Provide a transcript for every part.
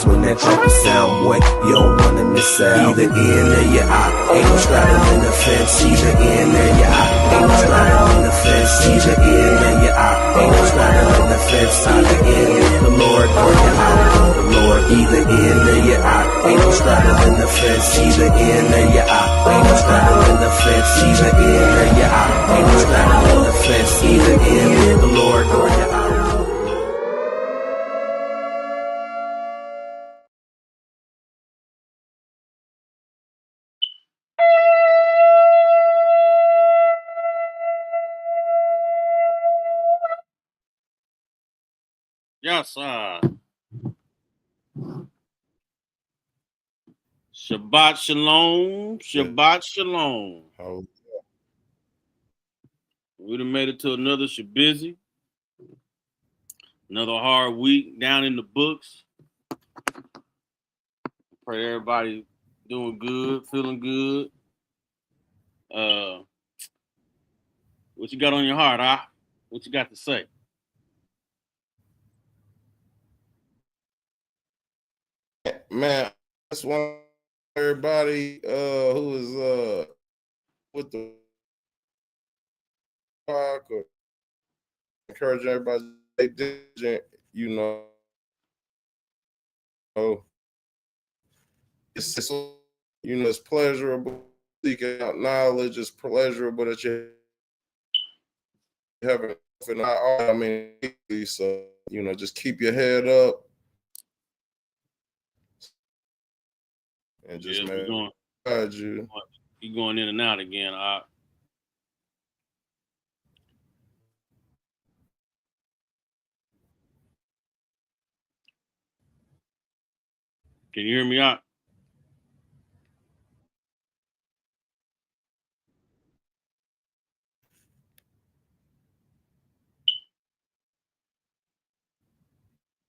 when that trumpet sound, boy, you don't wanna miss out. Either in or you out, ain't no straddling the fence. Either in or you out, ain't no straddling the fence. Either in or you out, ain't no straddling the fence. Either in the Lord or you out, the Lord. Either in or you out, ain't no straddling the fence. Either in or you out, ain't no straddling the fence. Either in or you out, ain't no straddling the fence. Either in the Lord or you out. Yes, Shabbat Shalom. Shabbat Shalom. Oh. We done made it to another Shabizzy. Another hard week down in the books. Pray everybody doing good, feeling good. What you got on your heart, What you got to say? Man, I just want everybody who is with the park or encourage everybody to stay diligent, it's pleasurable seeking out knowledge. It's pleasurable that you have it. So just keep your head up and just guide you. You going in and out again, Can you hear me out?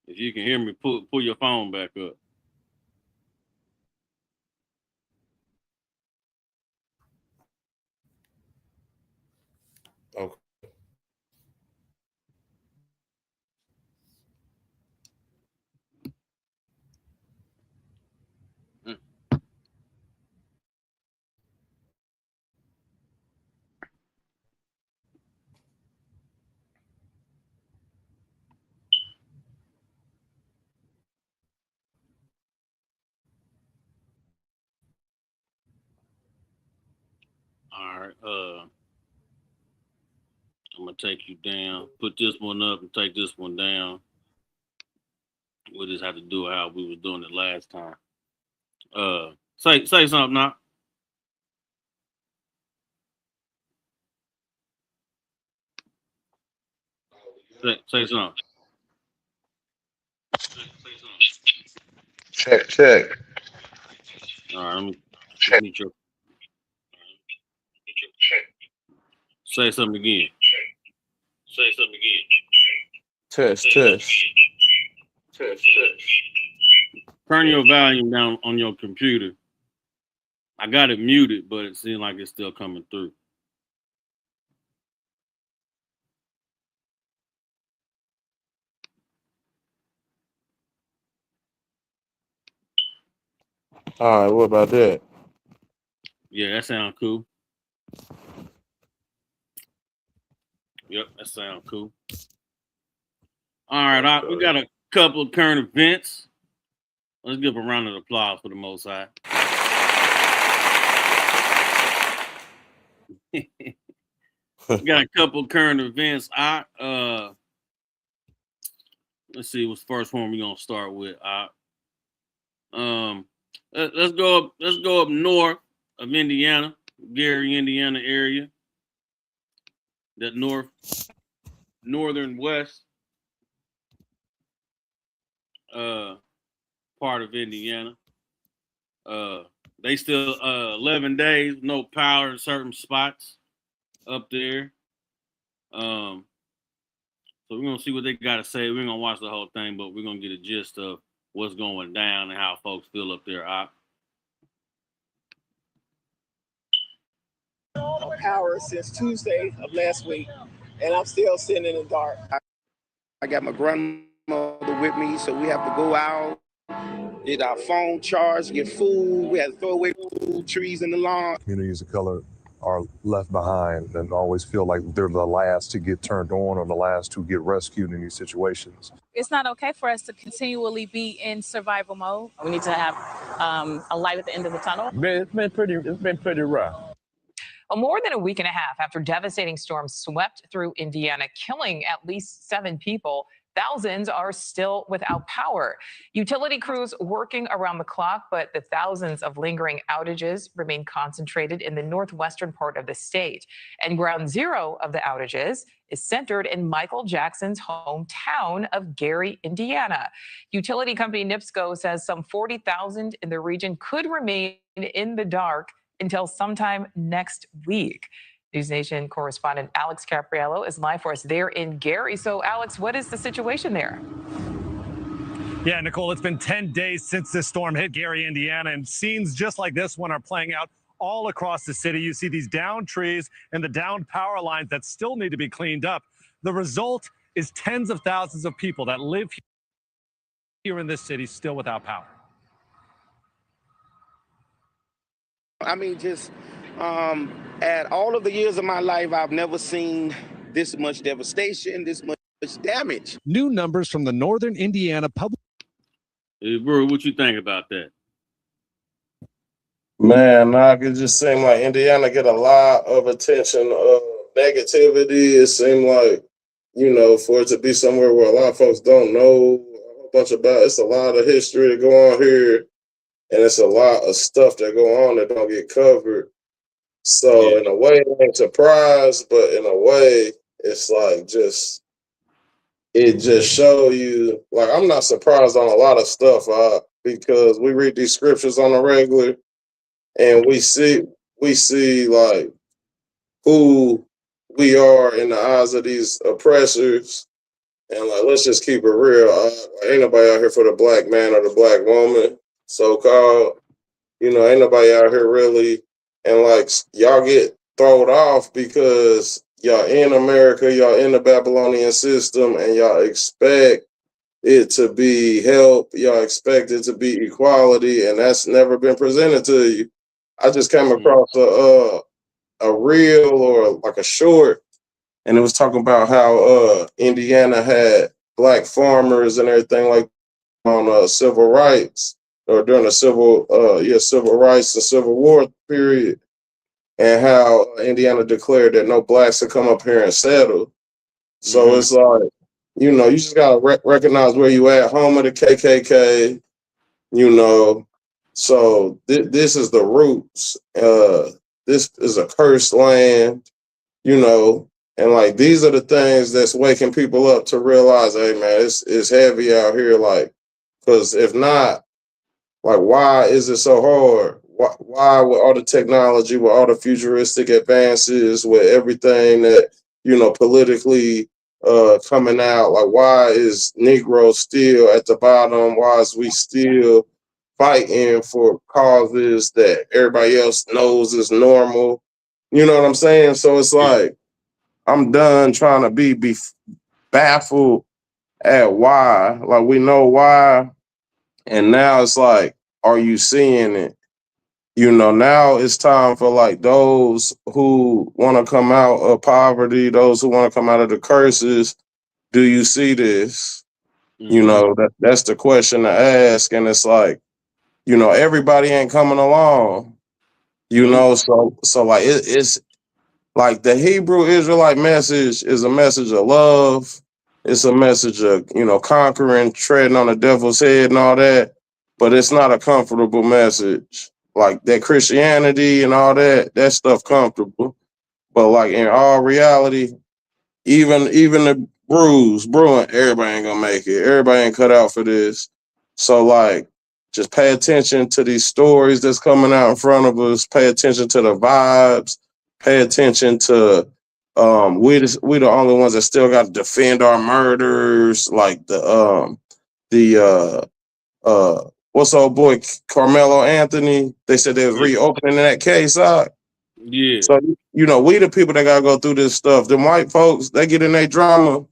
If you can hear me, pull your phone back up. Okay. All right, I'm gonna take you down. Put this one up and take this one down. We'll just have to do it how we was doing it last time. Say something now. Say something. Check. All right, let me Check. Say something again. Test. Turn your volume down on your computer. I got it muted, but it seems like it's still coming through. All right, what about that? Yeah, that sounds cool. Yep, that sounds cool. All right, we got a couple of current events. Let's give a round of applause for the Most High. We got a couple of current events. Let's see what's the first one we're gonna start with. Let's go up north of Indiana, Gary, Indiana area. That northern west part of Indiana. They still 11 days, no power in certain spots up there. So we're gonna see what they gotta say. We're gonna watch the whole thing, but we're gonna get a gist of what's going down and how folks feel up there. Power since Tuesday of last week, and I'm still sitting in the dark. I got my grandmother with me, so we have to go out get our phone charged, get food. We had to throw away food, trees in the lawn. Communities of color are left behind and always feel like they're the last to get turned on or the last to get rescued in these situations. It's not okay for us to continually be in survival mode. We need to have a light at the end of the tunnel. It's been pretty rough. Well, more than a week and a half after devastating storms swept through Indiana, killing at least 7 people, thousands are still without power. Utility crews working around the clock, but the thousands of lingering outages remain concentrated in the northwestern part of the state. And ground zero of the outages is centered in Michael Jackson's hometown of Gary, Indiana. Utility company NIPSCO says some 40,000 in the region could remain in the dark until sometime next week. News Nation correspondent Alex Capriello is live for us there in Gary. So, Alex, what is the situation there? Yeah, Nicole, it's been 10 days since this storm hit Gary, Indiana, and scenes just like this one are playing out all across the city. You see these downed trees and the downed power lines that still need to be cleaned up. The result is tens of thousands of people that live here in this city still without power. I mean, just at all of the years of my life, I've never seen this much devastation, this much damage. New numbers from the Northern Indiana Public. Hey, bro, what you think about that? Man, I could just seem like Indiana get a lot of attention, negativity. It seemed like, for it to be somewhere where a lot of folks don't know a whole bunch about. It's a lot of history to go on here, and it's a lot of stuff that go on that don't get covered. So in a way, it ain't surprised, but in a way, it's like it just show you, like, I'm not surprised on a lot of stuff because we read these scriptures on a regular, and we see like who we are in the eyes of these oppressors. And like, let's just keep it real. Ain't nobody out here for the black man or the black woman, so-called. Ain't nobody out here really. And like, y'all get thrown off because y'all in America, y'all in the Babylonian system, and y'all expect it to be help. Y'all expect it to be equality, and that's never been presented to you. I just came across a reel or like a short, and it was talking about how Indiana had black farmers and everything like on civil rights, or during the civil rights and Civil War period, and how Indiana declared that no blacks could come up here and settle. So it's like, you just gotta recognize where you at, home of the KKK, So this is the roots. This is a cursed land, and like, these are the things that's waking people up to realize, hey man, it's heavy out here. Like, because if not, like, why is it so hard? Why with all the technology, with all the futuristic advances, with everything that, politically coming out, like, why is Negro still at the bottom? Why is we still fighting for causes that everybody else knows is normal? You know what I'm saying? So it's like, I'm done trying to be baffled at why. Like, we know why. And now it's like, are you seeing it? Now it's time for like those who want to come out of poverty, those who want to come out of the curses. Do you see this? That's the question to ask. And it's like, everybody ain't coming along, so like, it's like the Hebrew Israelite message is a message of love. It's a message of, conquering, treading on the devil's head and all that, but it's not a comfortable message. Like that Christianity and all that stuff comfortable. But like, in all reality, even the brewing, everybody ain't gonna make it. Everybody ain't cut out for this. So like, just pay attention to these stories that's coming out in front of us. Pay attention to the vibes. Pay attention to we the only ones that still got to defend our murders. Like what's old boy Carmelo Anthony? They said they was reopening that case out. Yeah. So we the people that gotta go through this stuff. Them white folks, they get in their drama,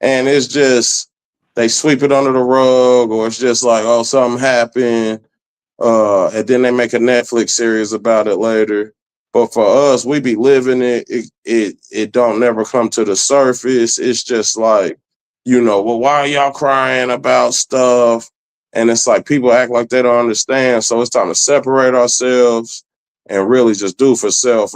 and it's just they sweep it under the rug, or it's just like, oh, something happened, and then they make a Netflix series about it later. But for us, we be living it. It don't never come to the surface. It's just like, well, why are y'all crying about stuff? And it's like people act like they don't understand. So it's time to separate ourselves and really just do for self,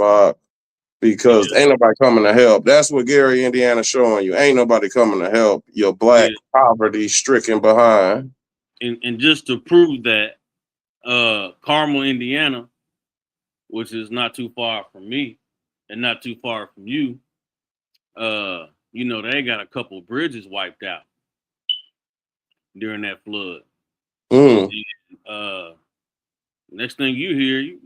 because ain't nobody coming to help. That's what Gary, Indiana showing you. Ain't nobody coming to help your black poverty stricken behind. And just to prove that, Carmel, Indiana, which is not too far from me and not too far from you, they got a couple of bridges wiped out during that flood. Next thing you hear,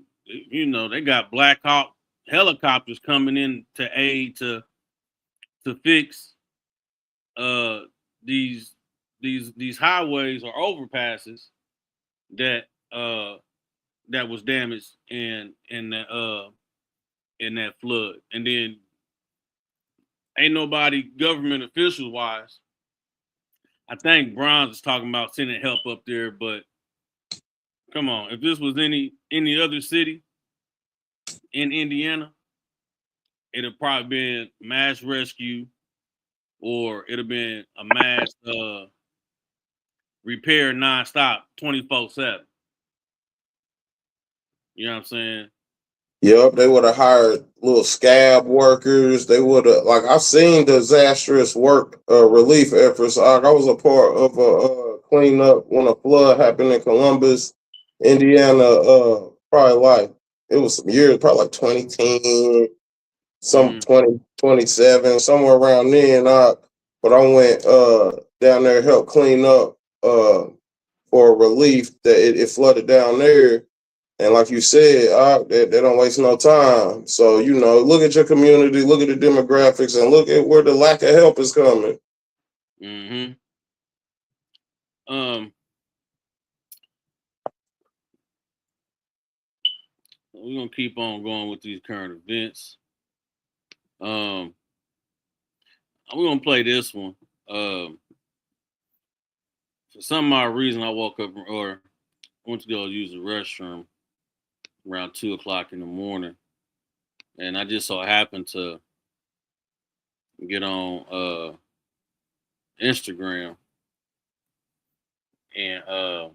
they got Black Hawk helicopters coming in to aid to fix these highways or overpasses that was damaged in that flood. And then ain't nobody government officials wise. I think Bronze is talking about sending help up there, but come on, if this was any other city in Indiana, it'd have probably been mass rescue, or it'd have been a mass repair nonstop 24/7. You know what I'm saying? Yep, they would have hired little scab workers. They would have, like, I've seen disastrous work relief efforts. I was a part of a cleanup when a flood happened in Columbus, Indiana. Probably like, it was some years, probably like 2010, some 2027, somewhere around then. But I went down there to help clean up for relief that it flooded down there. And like you said, they don't waste no time. So, look at your community, look at the demographics, and look at where the lack of help is coming. Mm-hmm. We're going to keep on going with these current events. We're going to play this one. For some odd reason, I woke up or went to go use the restroom around 2:00 in the morning, and I just so happened to get on Instagram, and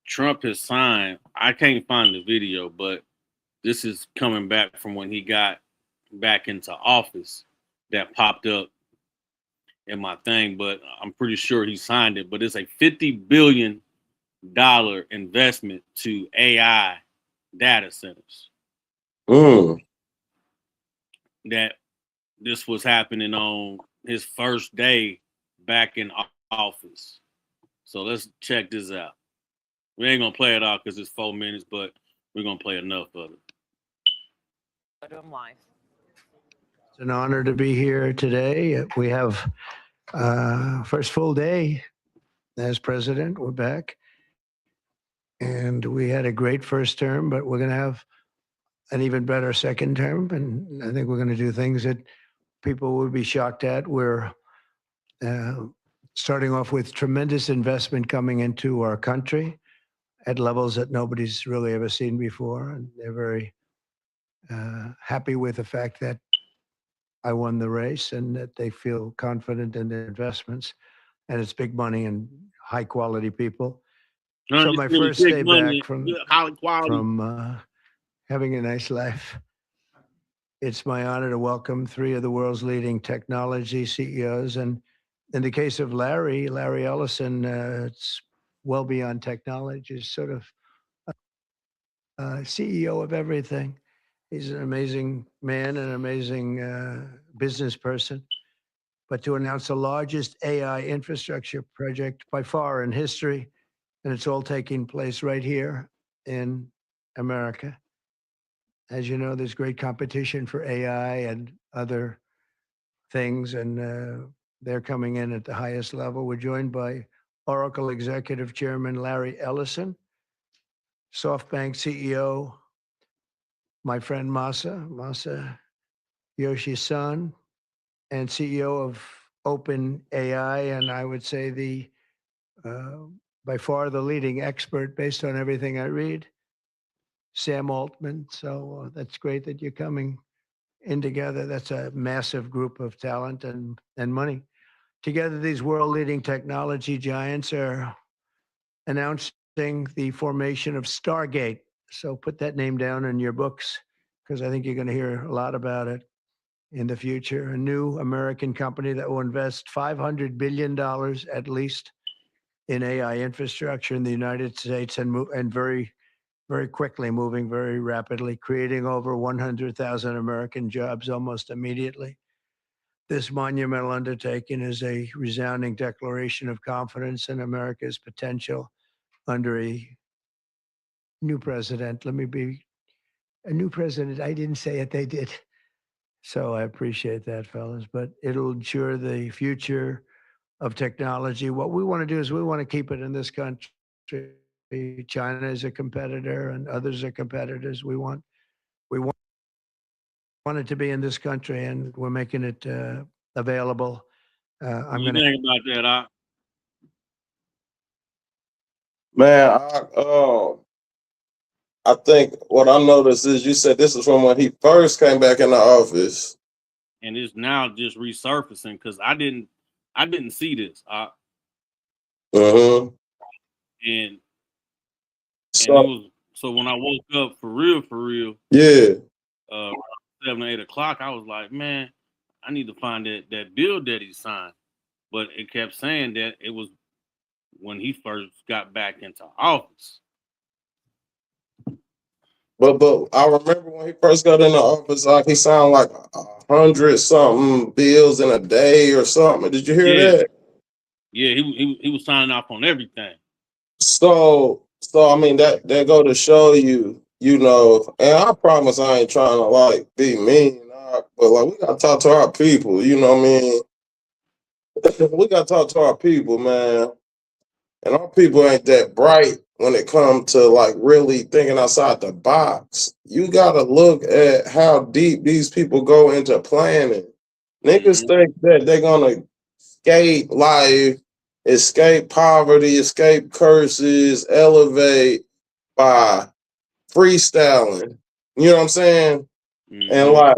Trump has signed. I can't find the video, but this is coming back from when he got back into office that popped up in my thing, but I'm pretty sure he signed it. But it's a $50 billion investment to AI data centers. That this was happening on his first day back in office. So let's check this out. We ain't gonna play it all because it's 4 minutes, but we're gonna play enough of it. It's an honor to be here today. We have first full day as president. We're back. And we had a great first term, but we're going to have an even better second term. And I think we're going to do things that people would be shocked at. We're starting off with tremendous investment coming into our country at levels that nobody's really ever seen before. And they're very happy with the fact that I won the race and that they feel confident in their investments. And it's big money and high quality people. So my first day back from having a nice life, it's my honor to welcome 3 of the world's leading technology CEOs. And in the case of Larry Ellison, it's well beyond technology. He's sort of CEO of everything. He's an amazing man, an amazing business person. But to announce the largest AI infrastructure project by far in history, and it's all taking place right here in America. As you know, there's great competition for AI and other things, and they're coming in at the highest level. We're joined by Oracle Executive Chairman Larry Ellison, SoftBank CEO, my friend Masa Yoshi Son, and CEO of open AI, and I would say the by far the leading expert based on everything I read, Sam Altman. So that's great that you're coming in together. That's a massive group of talent and money. Together, these world-leading technology giants are announcing the formation of Stargate. So put that name down in your books, because I think you're going to hear a lot about it in the future. A new American company that will invest $500 billion at least in AI infrastructure in the United States, and very, very quickly, moving very rapidly, creating over 100,000 American jobs almost immediately. This monumental undertaking is a resounding declaration of confidence in America's potential under a new president. Let me be a new president. I didn't say it, they did. So I appreciate that, fellas. But it'll ensure the future of technology. What we want to do is we want to keep it in this country. China is a competitor and others are competitors. We want it to be in this country, and we're making it available. I'm You going to. think about that, Man, I think what I noticed is you said this is from when he first came back in the office. and it's now just resurfacing because I didn't see this. Mm-hmm. And So, it was so when I woke up for real, yeah. 7 or 8 o'clock, I was like, man, I need to find that bill that he signed. But it kept saying that it was when he first got back into office. But I remember when he first got in the office, like he sounded like 100 something bills in a day or something. Did you hear that? Yeah, he was signing off on everything. So I mean that go to show you, you know, and I promise I ain't trying to like be mean, but like we gotta talk to our people, you know what I mean? We gotta talk to our people, man. And our people ain't that bright when it comes to like really thinking outside the box. You gotta look at how deep these people go into planning. Niggas think that they're gonna escape life, escape poverty, escape curses, elevate by freestyling. You know what I'm saying? And like,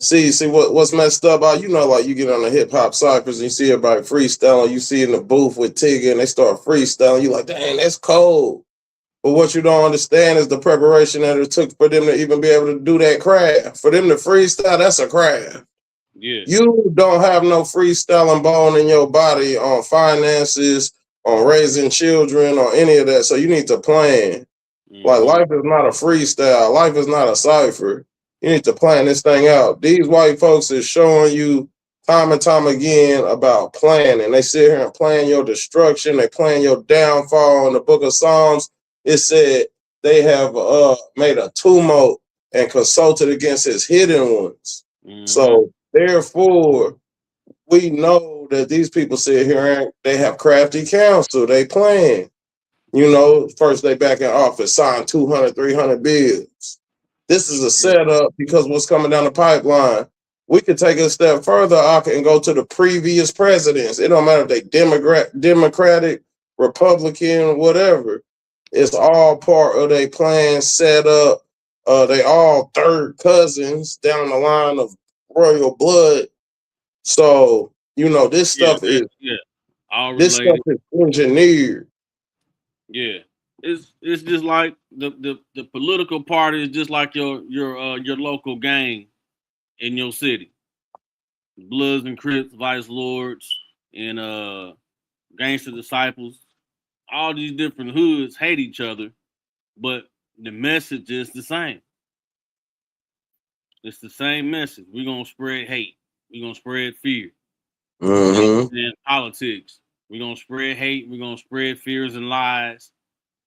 see what's messed up about, you know, like you get on the hip hop cyphers and you see everybody freestyling, you see in the booth with Tigger and they start freestyling, you like, dang, that's cold. But what you don't understand is the preparation that it took for them to even be able to do that craft. For them to freestyle, that's a craft. Yeah. You don't have no freestyling bone in your body on finances, on raising children, or any of that. So you need to plan. Like life is not a freestyle. Life is not a cipher. You need to plan this thing out. These white folks is showing you time and time again about planning. They sit here and plan your destruction. They plan your downfall. In the book of Psalms, it said they have made a tumult and consulted against his hidden ones. So therefore, we know that these people sit here and they have crafty counsel. They plan. You know, first they back in office, sign 200, 300 bills. This is a setup because what's coming down the pipeline. We could take it a step further, and go to the previous presidents. It don't matter if they Democratic, Republican, whatever. It's all part of their plan set up. They all third cousins down the line of royal blood. So, you know, this stuff all this related. stuff is engineered. Yeah, it's just like the political party is just like your local gang in your city. Bloods and Crips, Vice Lords, and Gangster Disciples. All these different hoods hate each other, but the message is the same. It's the same message. We're gonna spread hate. We're gonna spread fear. In politics, we're gonna spread hate. We're gonna spread fears and lies.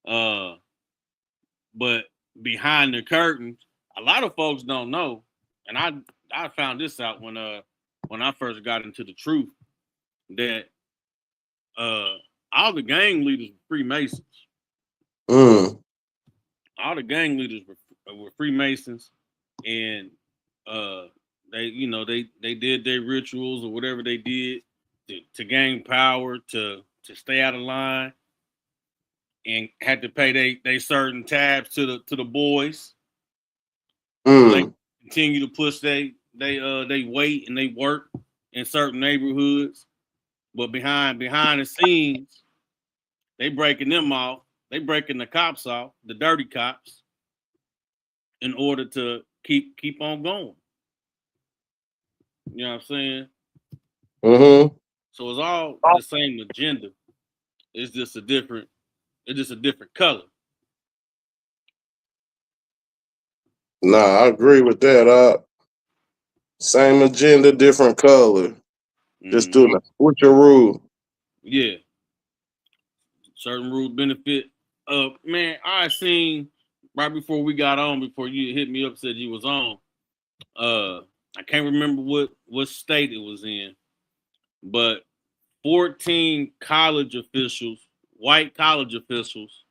But behind the curtains, a lot of folks don't know, and I found this out when I first got into the truth, that all the gang leaders were Freemasons. All the gang leaders were Freemasons, and they did their rituals or whatever they did to gain power, to stay out of line, and had to pay they certain tabs to the boys. They continue to push they weight and they work in certain neighborhoods, but behind the scenes, they breaking them off. They breaking the cops off, the dirty cops, in order to keep on going. You know what I'm saying? Mm-hmm. So it's all the same agenda. It's just a different color. Nah, I agree with that. Same agenda, different color. Just doing a switcheroo. Yeah. Certain rules benefit. Man, I seen right before we got on, before you hit me up, said you was on. I can't remember what state it was in, but 14 college officials, white college officials,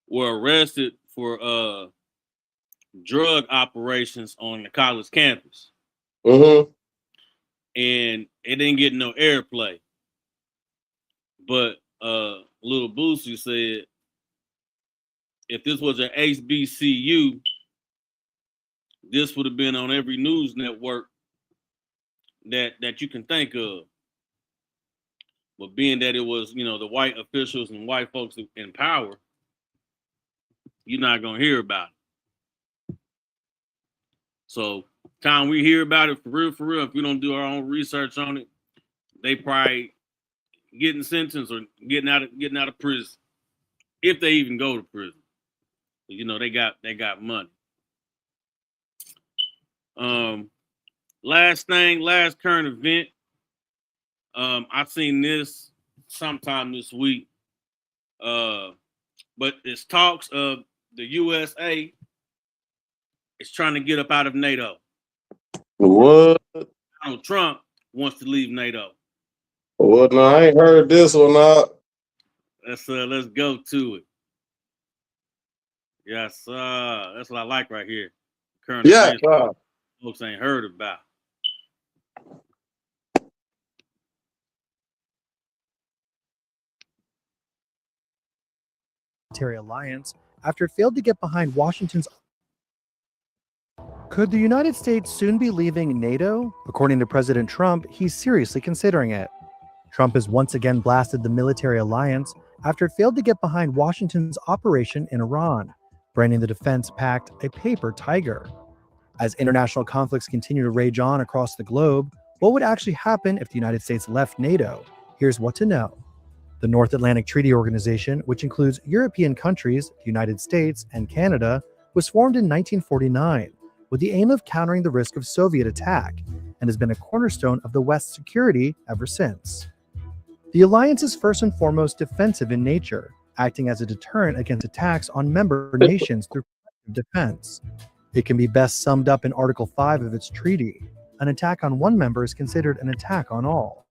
were arrested for drug operations on the college campus. Mm-hmm. And it didn't get no airplay. But Little Boosie said, if this was an HBCU, this would have been on every news network that you can think of. But being that it was, the white officials and white folks in power, you're not going to hear about it. So, time we hear about it for real, if we don't do our own research on it, they probably getting sentenced or getting out of prison, if they even go to prison. They got money. Last current event. I seen this sometime this week. But it's talks of the USA is trying to get up out of NATO. What? Donald Trump wants to leave NATO. Well, no, I ain't heard this one out. Let's go to it. Yes, that's what I like right here. Current events folks ain't heard about. Alliance after it failed to get behind Washington's. Could the United States soon be leaving NATO? According to President Trump, he's seriously considering it. Trump has once again blasted the military alliance after it failed to get behind Washington's operation in Iran, branding the defense pact a paper tiger. As international conflicts continue to rage on across the globe, what would actually happen if the United States left NATO? Here's what to know. The North Atlantic Treaty Organization, which includes European countries, the United States, and Canada, was formed in 1949 with the aim of countering the risk of Soviet attack and has been a cornerstone of the West's security ever since. The alliance is first and foremost defensive in nature, acting as a deterrent against attacks on member nations through defense. It can be best summed up in Article 5 of its treaty. An attack on one member is considered an attack on all.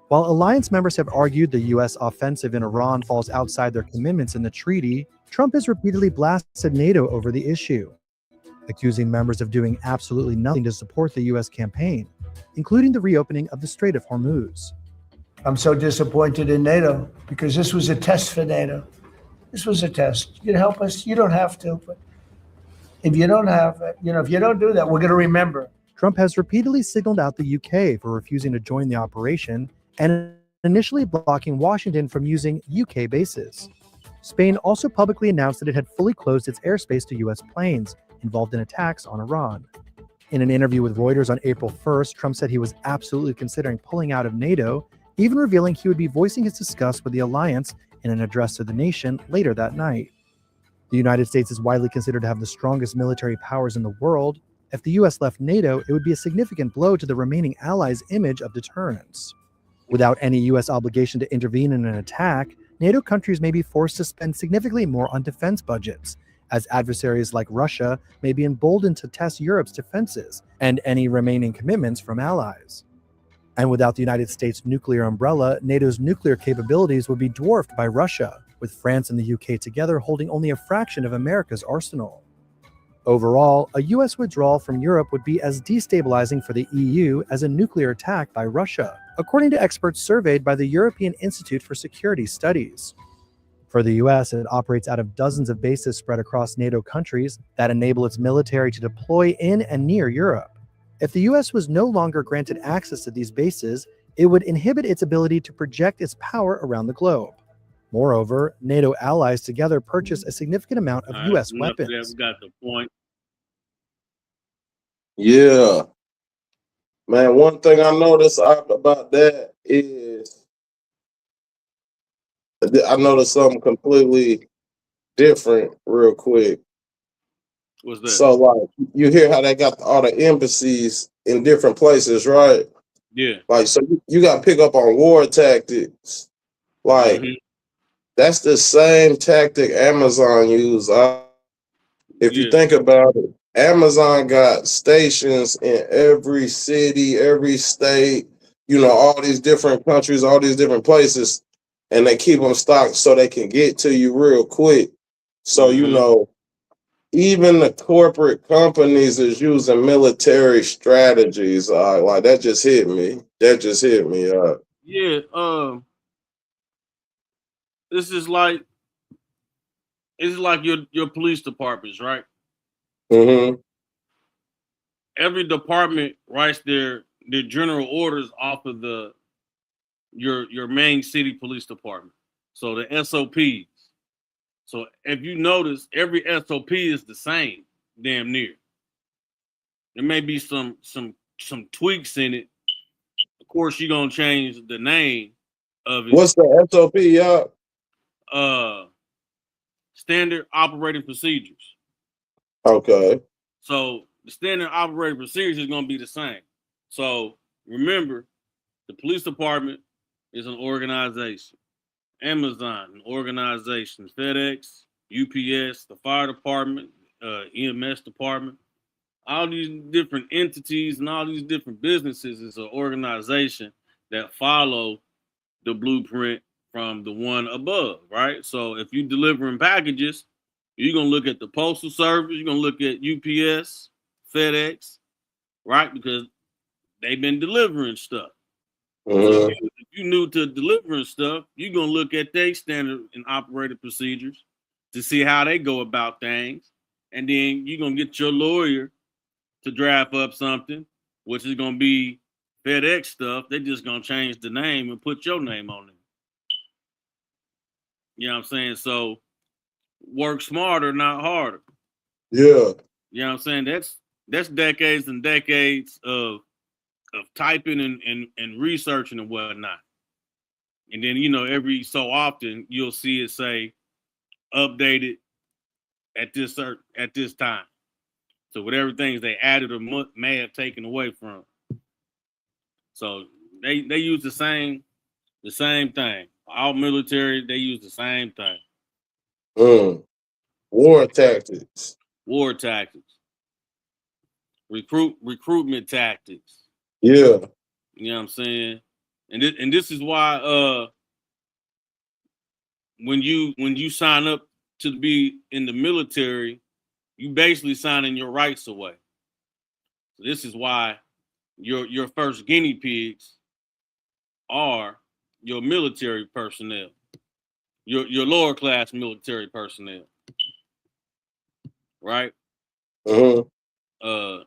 While alliance members have argued the U.S. offensive in Iran falls outside their commitments in the treaty, Trump has repeatedly blasted NATO over the issue, accusing members of doing absolutely nothing to support the U.S. campaign, including the reopening of the Strait of Hormuz. I'm so disappointed in NATO because this was a test for NATO. This was a test. You help us, you don't have to, but if you don't have, if you don't do that, we're going to remember. Trump has repeatedly signaled out the UK for refusing to join the operation and initially blocking Washington from using UK bases. Spain also publicly announced that it had fully closed its airspace to US planes involved in attacks on Iran. In an interview with Reuters on April 1st, Trump said he was absolutely considering pulling out of NATO, even revealing he would be voicing his disgust with the alliance in an address to the nation later that night. The United States is widely considered to have the strongest military powers in the world. If the US left NATO, it would be a significant blow to the remaining allies' image of deterrence. Without any US obligation to intervene in an attack, NATO countries may be forced to spend significantly more on defense budgets, as adversaries like Russia may be emboldened to test Europe's defenses and any remaining commitments from allies. And without the United States' nuclear umbrella, NATO's nuclear capabilities would be dwarfed by Russia, with France and the UK together holding only a fraction of America's arsenal. Overall, a U.S. withdrawal from Europe would be as destabilizing for the EU as a nuclear attack by Russia, according to experts surveyed by the European Institute for Security Studies. For the U.S., it operates out of dozens of bases spread across NATO countries that enable its military to deploy in and near Europe. If the U.S. was no longer granted access to these bases, it would inhibit its ability to project its power around the globe. Moreover, NATO allies together purchase a significant amount of All right, U.S. enough of that. weapons. We got the point. Yeah, man. One thing I noticed about that is I noticed something completely different real quick. What's that? So, like, you hear how they got all the embassies in different places, right? Yeah. Like, so you got to pick up on war tactics. Like, Mhm. that's the same tactic Amazon used. If you Yeah. think about it, Amazon got stations in every city, every state, all these different countries, all these different places, and they keep them stocked so they can get to you real quick. So, Mhm. even the corporate companies is using military strategies. Like, that just hit me. That just hit me. Yeah. This is like your police departments, right? Mm-hmm. Every department writes their general orders off of your main city police department. So the SOPs. So if you notice, every SOP is the same, damn near. There may be some tweaks in it. Of course, you're gonna change the name of it. What's the SOP, y'all? Standard operating procedures. Okay. So the standard operating procedures is gonna be the same. So remember, the police department is an organization. Amazon, an organization. FedEx, UPS, the fire department, EMS department. All these different entities and all these different businesses is an organization that follow the blueprint from the one above, right? So if you're delivering packages, you're gonna look at the postal service, you're gonna look at UPS, FedEx, right? Because they've been delivering stuff. So Mhm. if you new to delivering stuff, you're gonna look at their standard and operating procedures to see how they go about things, and then you're gonna get your lawyer to draft up something, which is gonna be FedEx stuff. They're just gonna change the name and put your name on it. You know what I'm saying? So work smarter, not harder. Yeah. You know what I'm saying? That's decades and decades of typing and researching and whatnot. And then, every so often you'll see it say updated at this time. So whatever things they added or may have taken away from. So they use the same thing. All military, they use the same thing. War tactics. War tactics. Recruitment tactics. Yeah. You know what I'm saying? And this is why when you sign up to be in the military, you basically signing your rights away. So this is why your first guinea pigs are your military personnel, your lower class military personnel, right? Mm-hmm.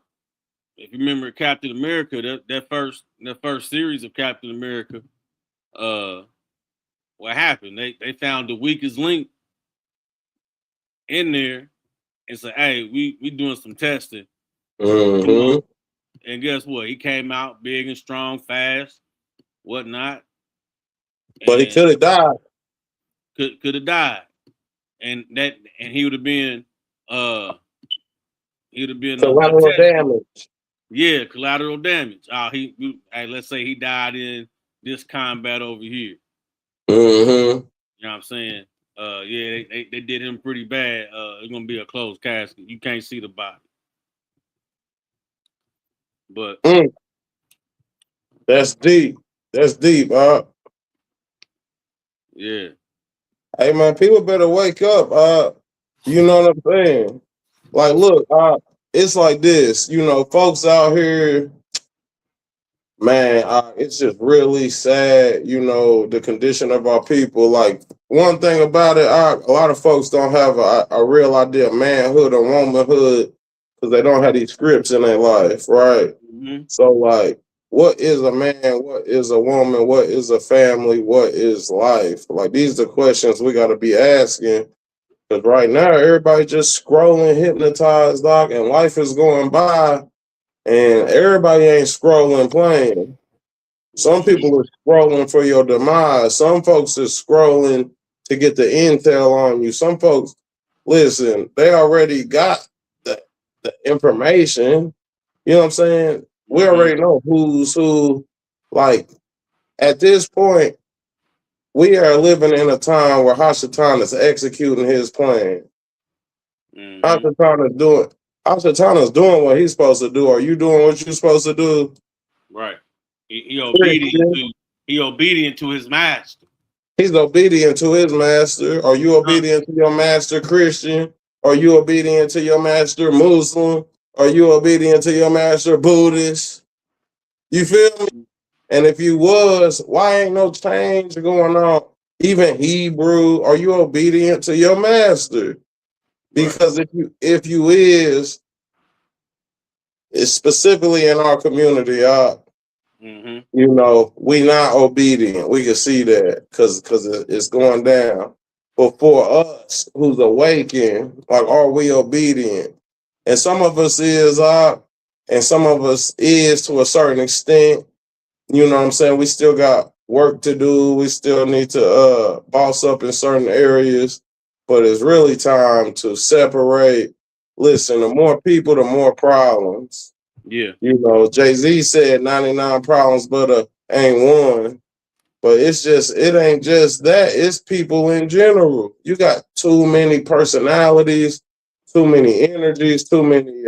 If you remember Captain America, that first series of Captain America, what happened? They found the weakest link in there and said, "Hey, we doing some testing." Mm-hmm. And guess what? He came out big and strong, fast, whatnot. But he could have died. Could have died, and he would have been collateral damage. Yeah, collateral damage. Let's say he died in this combat over here. Mm-hmm. You know what I'm saying? Yeah, they did him pretty bad. It's gonna be a closed casket. You can't see the body. But that's deep. That's deep, huh? Yeah. Hey man, people better wake up. You know what I'm saying? Like, look, it's like this, you know, folks out here, man, it's just really sad, you know, the condition of our people. Like, one thing about it, a lot of folks don't have a real idea of manhood or womanhood because they don't have these scripts in their life, right? Mm-hmm. So, like, what is a man? What is a woman? What is a family? What is life? Like, these are the questions we got to be asking. Because right now, everybody just scrolling, hypnotized, doc, and life is going by, and everybody ain't scrolling playing. Some people are scrolling for your demise. Some folks are scrolling to get the intel on you. Some folks, listen, they already got the information. You know what I'm saying? We already know who's who. Like, at this point, we are living in a time where Hashatan is executing his plan. Hashatan is doing what he's supposed to do. Are you doing what you're supposed to do? Right. He obedient to his master. He's obedient to his master. Are you obedient to your master, Christian? Are you obedient to your master, Muslim? Are you obedient to your master, Buddhist? You feel me? And if you was, why ain't no change going on? Even Hebrew, are you obedient to your master? Because if you is, it's specifically in our community, you know, we not obedient. We can see that because it's going down. But for us who's awakened, like, are we obedient? And some of us is, and some of us is to a certain extent. You know what I'm saying? We still got work to do. We still need to boss up in certain areas. But it's really time to separate. Listen, the more people, the more problems. Yeah. You know, Jay-Z said 99 problems, but ain't one. But it ain't just that. It's people in general. You got too many personalities, too many energies, too many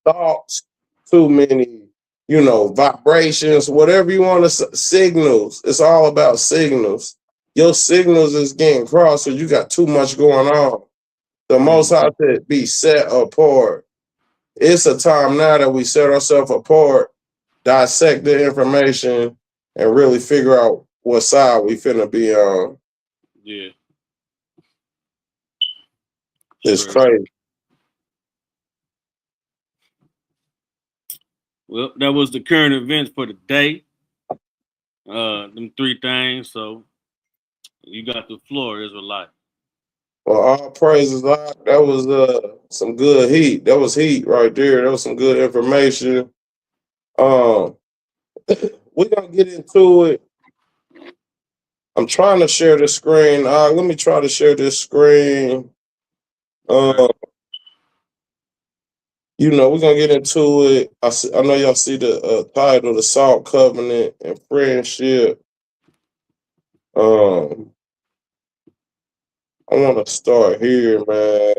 thoughts, too many, you know, vibrations, whatever you want to signals. It's all about signals. Your signals is getting crossed, so you got too much going on. The Most High said be set apart. It's a time now that we set ourselves apart, dissect the information, and really figure out what side we finna be on. Yeah. It's crazy. Well, that was the current events for the day. Them three things. So you got the floor, Israelite. Well, all praises, that was some good heat. That was heat right there. That was some good information. We're gonna get into it. I'm trying to share the screen. Let me try to share this screen. You know, we're gonna get into it. I know y'all see the title, The Salt Covenant and Friendship. I want to start here, man.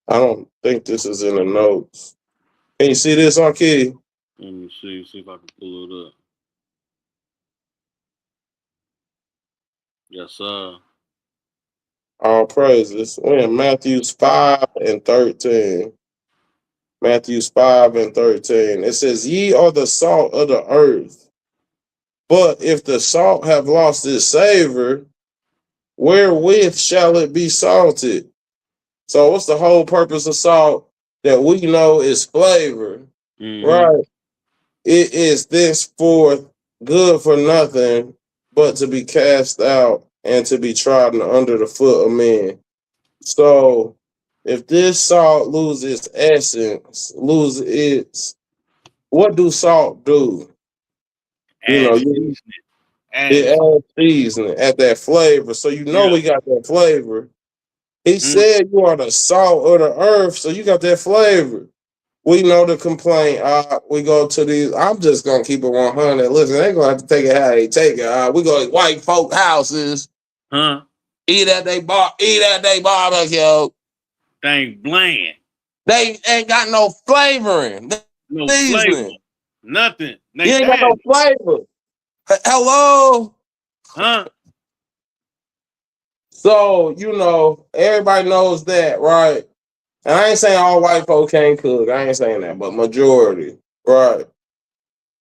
I don't think this is in the notes. Can you see this on Key? Let me see if I can pull it up. Yes, sir. All praises. We're in Matthews 5 and 13. Matthews 5 and 13. It says, ye are the salt of the earth. But if the salt have lost its savor, wherewith shall it be salted? So what's the whole purpose of salt? That we know is flavor, right? It is thenceforth good for nothing but to be cast out and to be trodden under the foot of men. So if this salt loses its essence, what do salt do? It adds seasoning, add that flavor. So you know we got that flavor. He said you are the salt of the earth, so you got that flavor. We know the complaint. We go to these. I'm just gonna keep it 100. Listen, they gonna have to take it how they take it. We go to white folk houses. Eat at they barbecue. Thing bland. They ain't got no flavoring. No flavor. Nothing. You ain't got no flavor. Hello. So, you know, everybody knows that, right? And I ain't saying all white folk can't cook. I ain't saying that, but majority, right?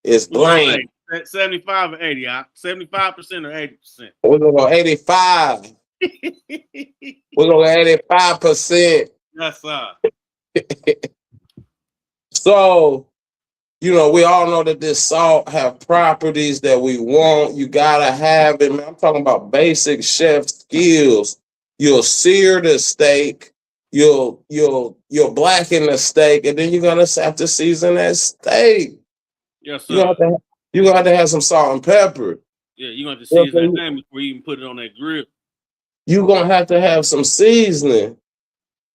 It's What you bland. say? 75 or 80? 75% or 80%? We're gonna go 85. We're gonna go 85%. Yes, sir. So, you know, we all know that this salt have properties that we want. You gotta have it, man. I'm talking about basic chef skills. You'll sear the steak, you'll blacken the steak, and then you're gonna have to season that steak. Yes, You sir. gonna have to have some salt and pepper. Yeah, you're going to You know season what I'm that saying? thing before you even put it on that grill. You're gonna have to have some seasoning.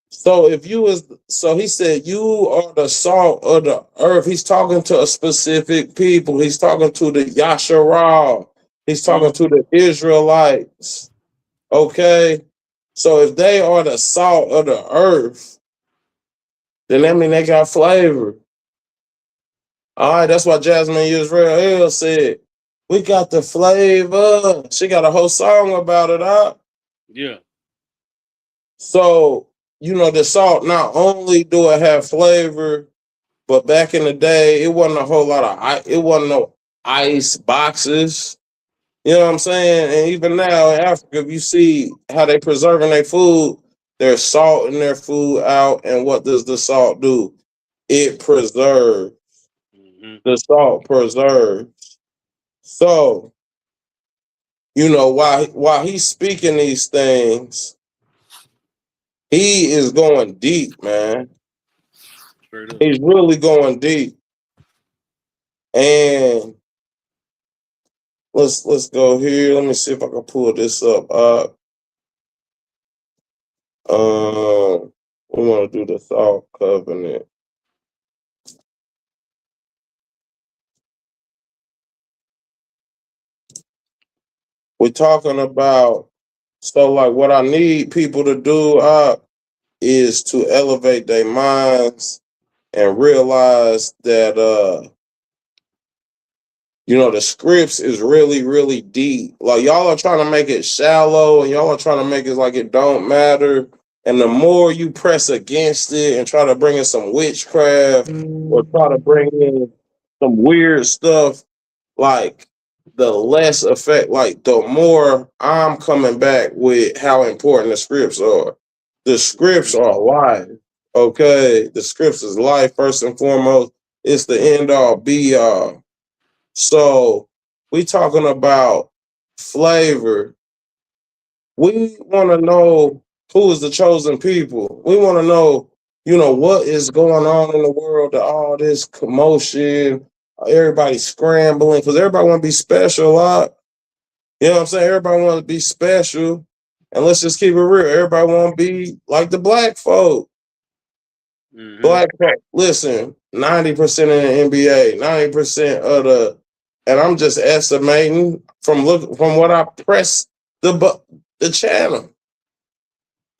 So he said, you are the salt of the earth. He's talking to a specific people. He's talking to the Yasharal. He's talking to the Israelites. Okay. So if they are the salt of the earth, then that means they got flavor. All right, that's why Jasmine Israel Hill said, we got the flavor. She got a whole song about it, huh? Yeah. So, you know, the salt, not only do it have flavor, but back in the day, it wasn't a whole lot of it wasn't no ice boxes. You know what I'm saying? And even now in Africa, if you see how they preserving their food, they're salting their food out. And what does the salt do? It preserves. The salt preserves. So, you know, while he's speaking these things, he is going deep, man. He's really going deep. And let's go here. Let me see if I can pull this up. We want to do the salt covenant. We're talking about, so like what I need people to do is to elevate their minds and realize that you know, the scripts is really, really deep. Like y'all are trying to make it shallow and y'all are trying to make it like it don't matter. And the more you press against it and try to bring in some witchcraft or try to bring in some weird stuff, like the less effect, like the more I'm coming back with how important the scripts are. The scripts are life. Okay. The scripts is life first and foremost. It's the end all be all. So we talking about flavor. We want to know who is the chosen people. We want to know, you know, what is going on in the world, all this commotion, everybody scrambling, because everybody want to be special a lot. You know what I'm saying? Everybody want to be special. And let's just keep it real. Everybody want to be like the black folk. Black folk. Listen, 90% of the NBA, 90% of the, and I'm just estimating from what I press the channel,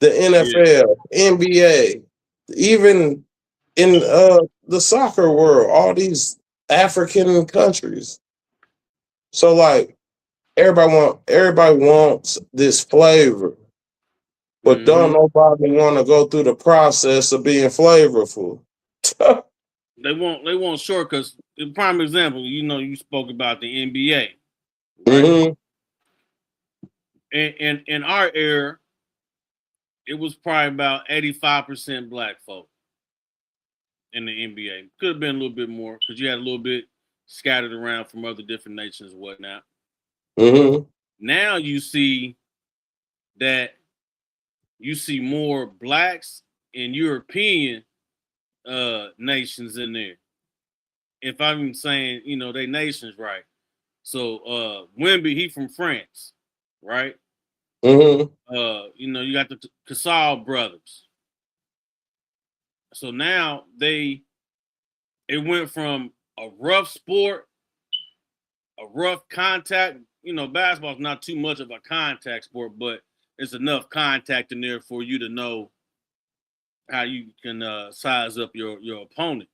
the NFL, NBA, even in the soccer world, all these African countries. So like everybody wants this flavor, but don't nobody want to go through the process of being flavorful. They want shortcuts. The prime example, you know, you spoke about the NBA. Right? In our era, it was probably about 85% black folk in the NBA. Could have been a little bit more because you had a little bit scattered around from other different nations and whatnot. Now you see that more blacks and European nations in there. If I'm saying, you know, they nations right. So Wemby, he from France, right? You know, you got the Casal brothers. So now it went from a rough sport, a rough contact. You know, basketball's not too much of a contact sport, but it's enough contact in there for you to know how you can size up your opponent.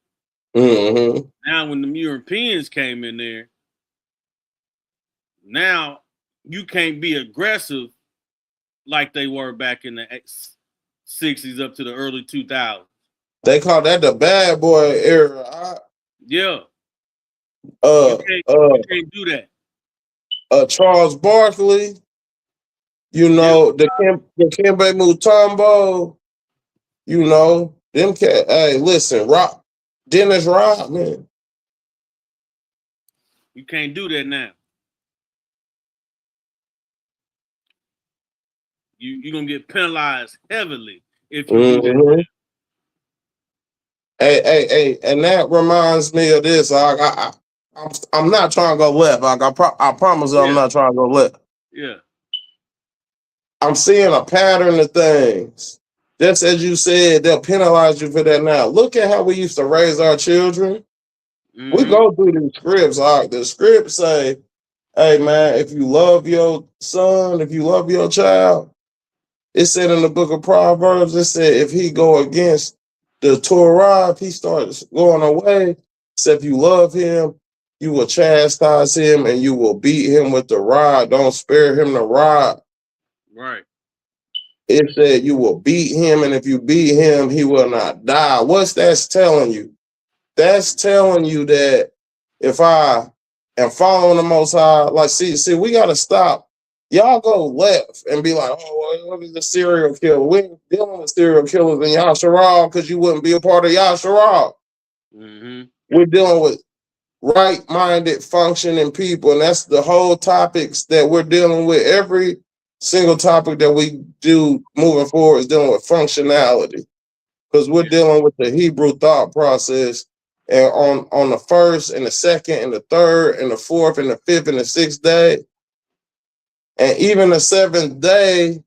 Now, when the Europeans came in there, now you can't be aggressive like they were back in the 60s up to the early 2000s. They call that the bad boy era. Yeah. You can't do that. Charles Barkley, you know, the Kembe Mutombo, you know, them cat. Hey, listen, Dennis Rodman. You can't do that now. You're gonna get penalized heavily if you do that. Hey, and that reminds me of this. I'm not trying to go left. Like I promise you, I'm not trying to go left. Yeah. I'm seeing a pattern of things. Just as you said, they'll penalize you for that now. Look at how we used to raise our children. Mm-hmm. We go through these scripts. The scripts say, hey, man, if you love your son, if you love your child, it said in the book of Proverbs, it said if he go against the Torah, if he starts going away, it said if you love him, you will chastise him and you will beat him with the rod. Don't spare him the rod. Right. It said you will beat him, and if you beat him, he will not die. What's that's telling you? That's telling you that if I am following the Most High, like, see, we got to stop. Y'all go left and be like, oh, what is the serial killer? We ain't dealing with serial killers in Yasharal because you wouldn't be a part of Yasharal. Mm-hmm. We're dealing with right-minded, functioning people, and that's the whole topics that we're dealing with. Every single topic that we do moving forward is dealing with functionality because we're dealing with the Hebrew thought process. And on the first and the second and the third and the fourth and the fifth and the sixth day, and even the seventh day,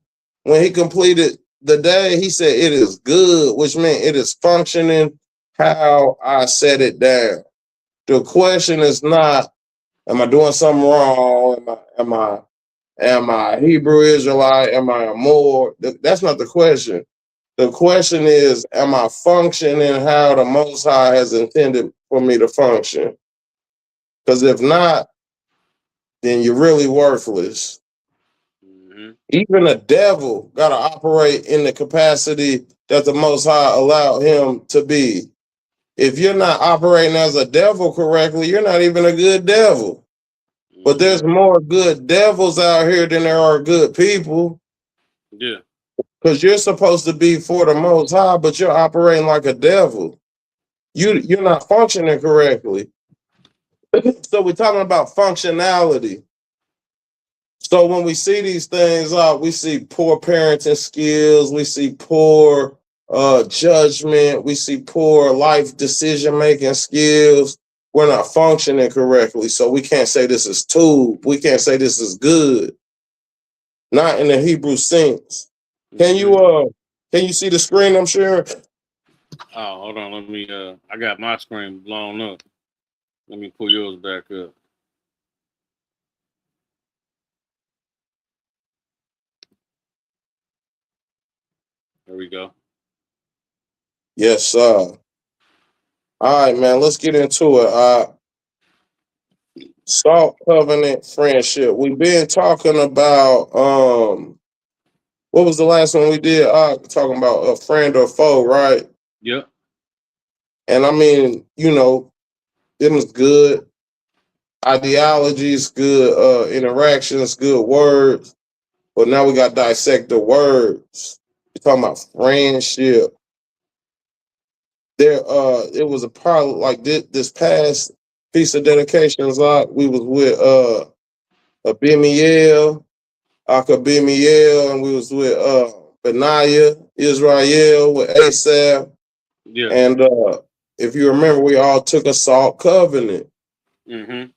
when he completed the day, he said it is good, which meant it is functioning how I set it down. The question is not, am I doing something wrong? Am I a Hebrew Israelite? Am I a Moor? That's not the question. The question is, am I functioning how the Most High has intended for me to function? Because if not, then you're really worthless. Mm-hmm. Even the devil got to operate in the capacity that the Most High allowed him to be. If you're not operating as a devil correctly, you're not even a good devil. But there's more good devils out here than there are good people. Yeah. Because you're supposed to be for the Most High, but you're operating like a devil. You're not functioning correctly. So we're talking about functionality. So when we see these things, we see poor parenting skills, we see poor judgment, we see poor life decision-making skills. We're not functioning correctly. So we can't say this is tube. We can't say this is good. Not in the Hebrew sense. Can you see the screen I'm sharing? Oh, hold on. Let me I got my screen blown up. Let me pull yours back up. There we go. Yes, sir. All right, man, let's get into it. Salt covenant friendship. We've been talking about what was the last one we did? Talking about a friend or foe, right? Yep. And I mean, you know, it was good. Ideologies, good interactions, good words. But now we got to dissect the words. We're talking about friendship. There, it was a part like this past piece of dedications. We was with Abimiel, Akabimiel, and we was with Benaiah, Israel, with Asaph. Yeah. And if you remember, we all took a salt covenant. Mm-hmm.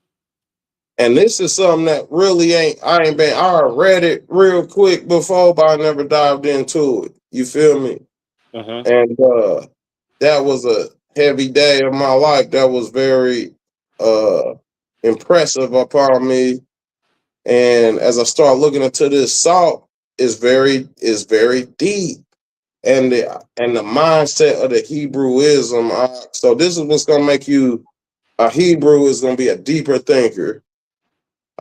And this is something that really I read it real quick before, but I never dived into it. You feel me? Uh-huh. And that was a heavy day of my life. That was very impressive upon me. And as I start looking into this salt, is very deep. And the mindset of the Hebrewism. So this is what's gonna make you a Hebrew is gonna be a deeper thinker.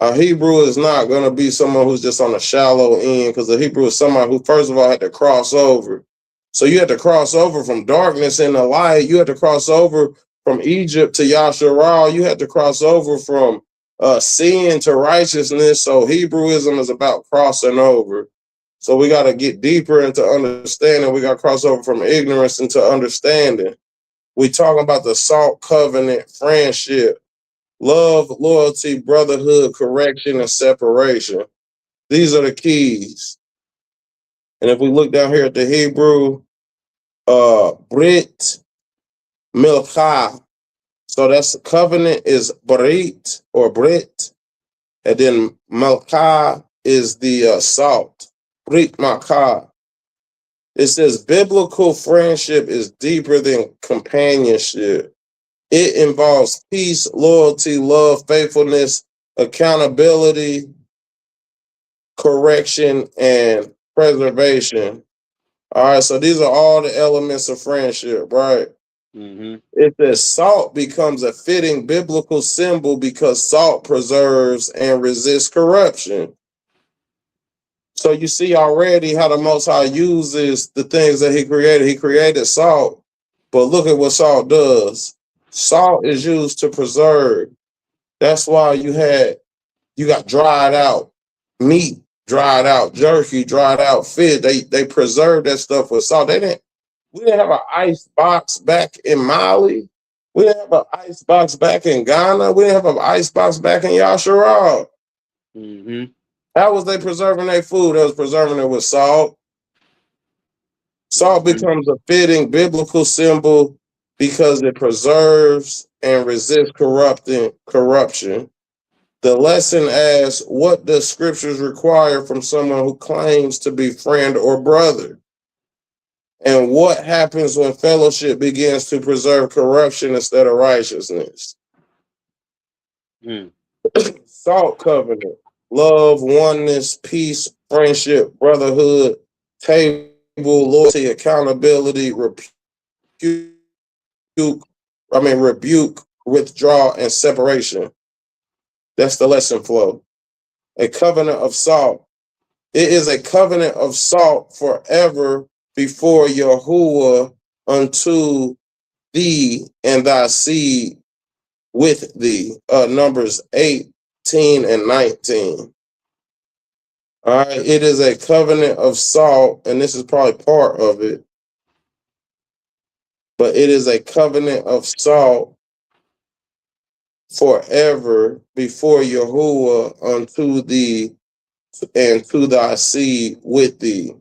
A Hebrew is not going to be someone who's just on the shallow end, because a Hebrew is someone who, first of all, had to cross over. So you had to cross over from darkness into light. You had to cross over from Egypt to Yasharal. You had to cross over from sin to righteousness. So Hebrewism is about crossing over. So we got to get deeper into understanding. We got to cross over from ignorance into understanding. We talking about the salt covenant, friendship, love, loyalty, brotherhood, correction, and separation. These are the keys. And if we look down here at the Hebrew, Brit Milchah. So that's covenant is Brit or Brit. And then Milchah is the salt. Brit Milchah. It says biblical friendship is deeper than companionship. It involves peace, loyalty, love, faithfulness, accountability, correction, and preservation. All right, so these are all the elements of friendship, right? Mm-hmm. It says salt becomes a fitting biblical symbol because salt preserves and resists corruption. So you see already how the Most High uses the things that he created. He created salt, but look at what salt does. Salt is used to preserve. That's why you got dried out meat, dried out jerky, dried out fish. They preserved that stuff with salt. We didn't have an ice box back in Mali. We didn't have an ice box back in Ghana. We didn't have an ice box back in Yasharal. Mm-hmm. How was they preserving their food? They was preserving it with salt. Salt becomes a fitting biblical symbol because it preserves and resists corruption. The lesson asks, what does scriptures require from someone who claims to be friend or brother? And what happens when fellowship begins to preserve corruption instead of righteousness? Salt covenant, love, oneness, peace, friendship, brotherhood, table, loyalty, accountability, rebuke, withdraw, and separation. That's the lesson flow. A covenant of salt. It is a covenant of salt forever before Yahuwah unto thee and thy seed with thee. Numbers 18 and 19. All right, it is a covenant of salt, and this is probably part of it, but it is a covenant of salt forever before Yahuwah unto thee and to thy seed with thee.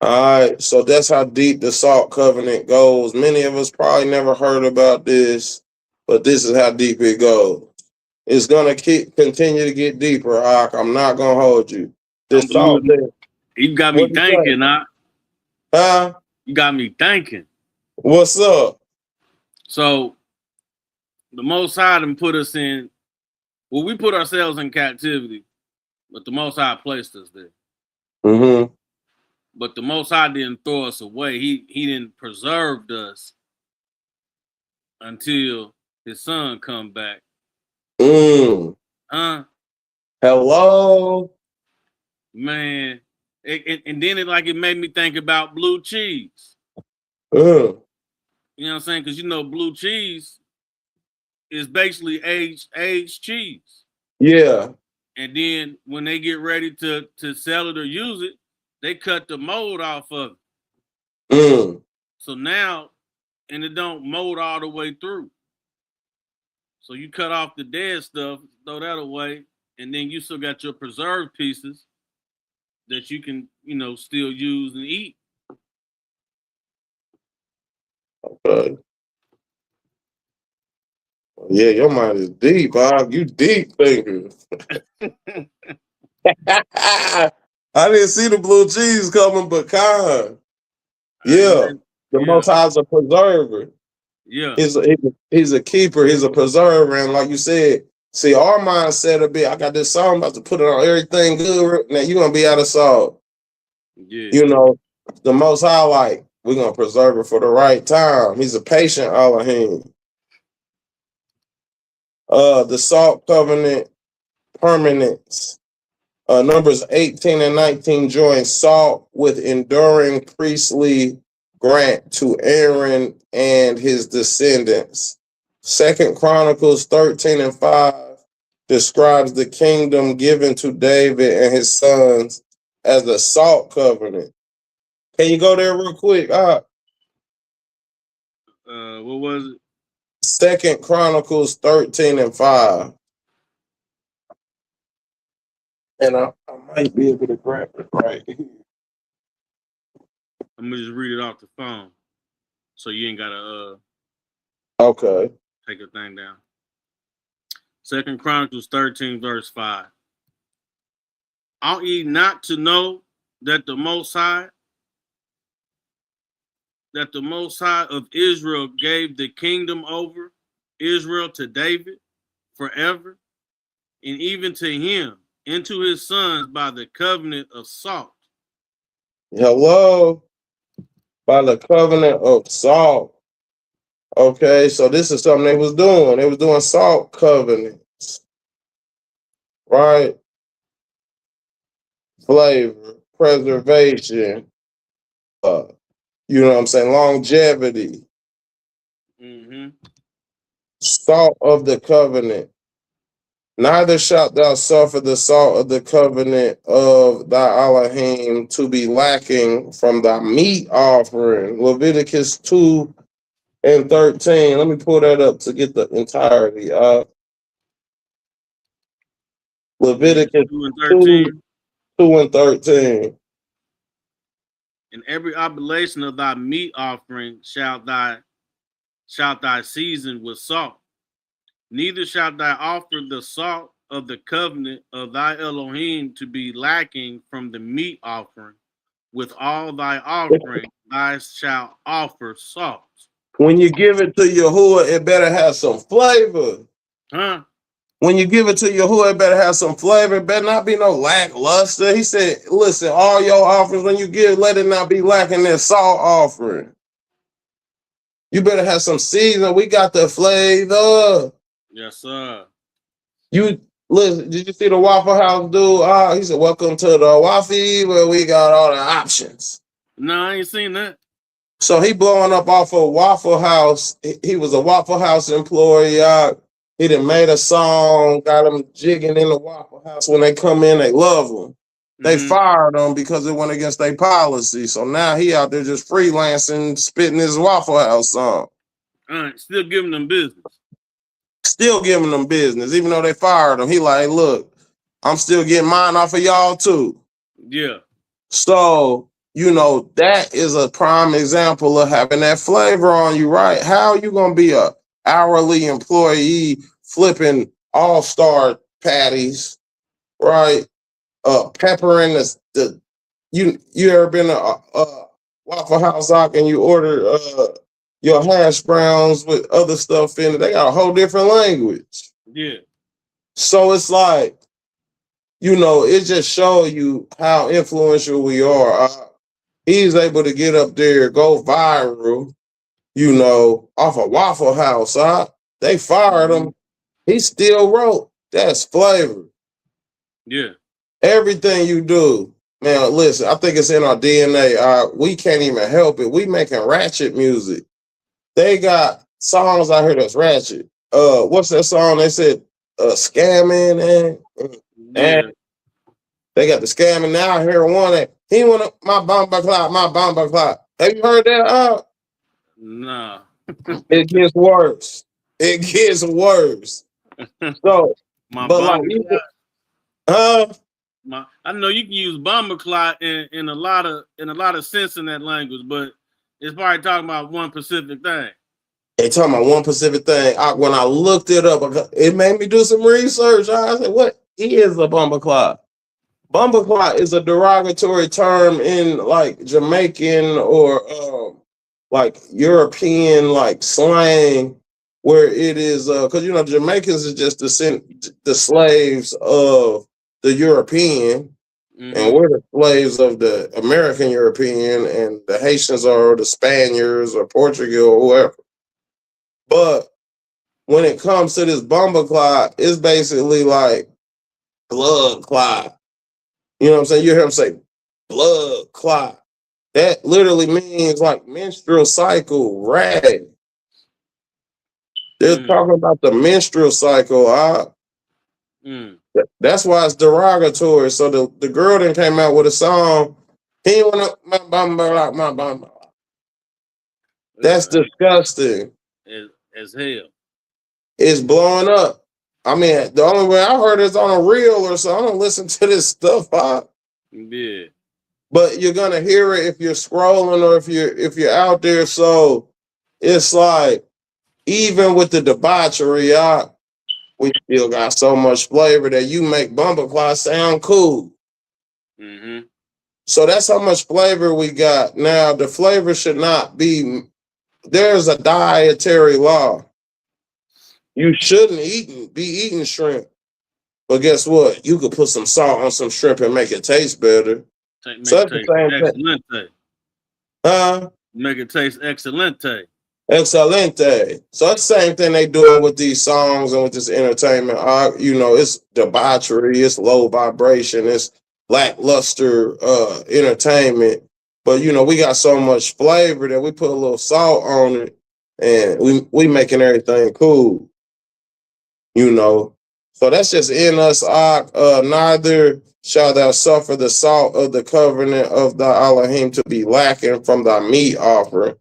All right, so that's how deep the salt covenant goes. Many of us probably never heard about this, but this is how deep it goes. It's gonna continue to get deeper, Ak. I'm not gonna hold you. The salt there. You got me thinking, Huh? You got me thinking. What's up? So the Most High done put us in. Well, we put ourselves in captivity, but the Most High placed us there. Mm-hmm. But the Most High didn't throw us away. He didn't preserve us until his son come back. Huh? Hello? Man. And then it made me think about blue cheese. You know what I'm saying? Because blue cheese is basically aged cheese. Yeah. And then when they get ready to sell it or use it, they cut the mold off of it. So now, and it don't mold all the way through. So you cut off the dead stuff, throw that away, and then you still got your preserved pieces that you can, still use and eat. Okay. Yeah, your mind is deep, Bob. You deep thinker. I didn't see the blue cheese coming, but kind. Yeah. The Most High is a preserver. Yeah. He's a keeper. He's a preserver. And like you said, see, our mindset a bit, I got this salt, I'm about to put it on everything good. Now you're going to be out of salt. Yeah. The Most High, we're going to preserve it for the right time. He's a patient Elohim. The salt covenant permanence. Numbers 18 and 19 join salt with enduring priestly grant to Aaron and his descendants. 2 Chronicles 13 and 5 describes the kingdom given to David and his sons as a salt covenant. Can you go there real quick? What was it? 2 Chronicles 13 and 5. And I might be able to grab it right here. I'm gonna just read it off the phone, so you ain't gotta Okay. take a thing down. 2 Chronicles 13 verse 5. Ought ye not to know that the Most High of Israel gave the kingdom over Israel to David forever, and even to him and to his sons by the covenant of salt. Hello. By the covenant of salt. Okay, so this is something they was doing. They was doing salt covenants. Right? Flavor, preservation, you know what I'm saying? Longevity. Salt of the covenant. Neither shalt thou suffer the salt of the covenant of thy Elohim to be lacking from thy meat offering. Leviticus 2 and 13. Let me pull that up to get the entirety. Leviticus 2 and 13. 2 and 13. In every oblation of thy meat offering shalt thy season with salt. Neither shalt thou offer the salt of the covenant of thy Elohim to be lacking from the meat offering. With all thy offering, thou shalt offer salt. When you give it to Yahuwah, it better have some flavor. Huh? When you give it to Yahuwah, it better have some flavor. It better not be no lackluster. He said, listen, all your offerings, when you give, let it not be lacking that salt offering. You better have some season. We got the flavor. Yes, sir. You listen, did you see the Waffle House dude? He said, welcome to the Waffle where we got all the options. No, I ain't seen that. So he blowing up off of Waffle House. He was a Waffle House employee. He done made a song, got them jigging in the Waffle House. When they come in, they love him. They fired him because it went against their policy. So now he out there just freelancing, spitting his Waffle House song. Still giving them business. Still giving them business, even though they fired him. He like, look, I'm still getting mine off of y'all too. Yeah. So, you know, that is a prime example of having that flavor on you, right? How are you going to be a hourly employee flipping all-star patties, right? Peppering you ever been a Waffle House and you order your hash browns with other stuff in it? They got a whole different language. Yeah. So it's like, you know, it just shows you how influential we are. He's able to get up there, go viral, you know, off a Waffle House. They fired him. He still wrote. That's flavor. Yeah. Everything you do, man, listen, I think it's in our DNA. We can't even help it. We making ratchet music. They got songs out here that's ratchet. What's that song? They said scamming and they got the scamming now. I hear one that he want my bomber clock. Have you heard that? No. It gets worse. It gets worse. So, I know you can use bomber clock in a lot of sense in that language, but it's probably talking about one specific thing. They talking about one specific thing. When I looked it up, it made me do some research. I said, what is a bomber clock? Bomber clock is a derogatory term in like Jamaican or like European like slang, where it is because you know Jamaicans is just the slaves of the European, and we're the slaves of the American European, and the Haitians are the Spaniards or Portugal or whoever. But when it comes to this bumper clot, it's basically like blood clot. You know what I'm saying? You hear him say blood clot. That literally means like menstrual cycle rag. They're talking about the menstrual cycle. That's why it's derogatory. So the girl then came out with a song. He wanna my bumper like my bumper. That's disgusting. As hell. It's blowing up. I mean, the only way I heard is on a reel or so. I don't listen to this stuff. Yeah. But you're gonna hear it if you're scrolling or if you're out there. So it's like, even with the debauchery, we still got so much flavor that you make bumper clot sound cool. Mm-hmm. So that's how much flavor we got. Now, the flavor should not be, there's a dietary law. You shouldn't be eating shrimp. But guess what? You could put some salt on some shrimp and make it taste better. So that's the same thing. Make it taste excelente. Excelente. So it's the same thing they doing with these songs and with this entertainment. You know, it's debauchery, it's low vibration, it's lackluster entertainment. But you know, we got so much flavor that we put a little salt on it, and we making everything cool. You know, so that's just in us. Neither shall thou suffer the salt of the covenant of thy Elohim to be lacking from thy meat offering.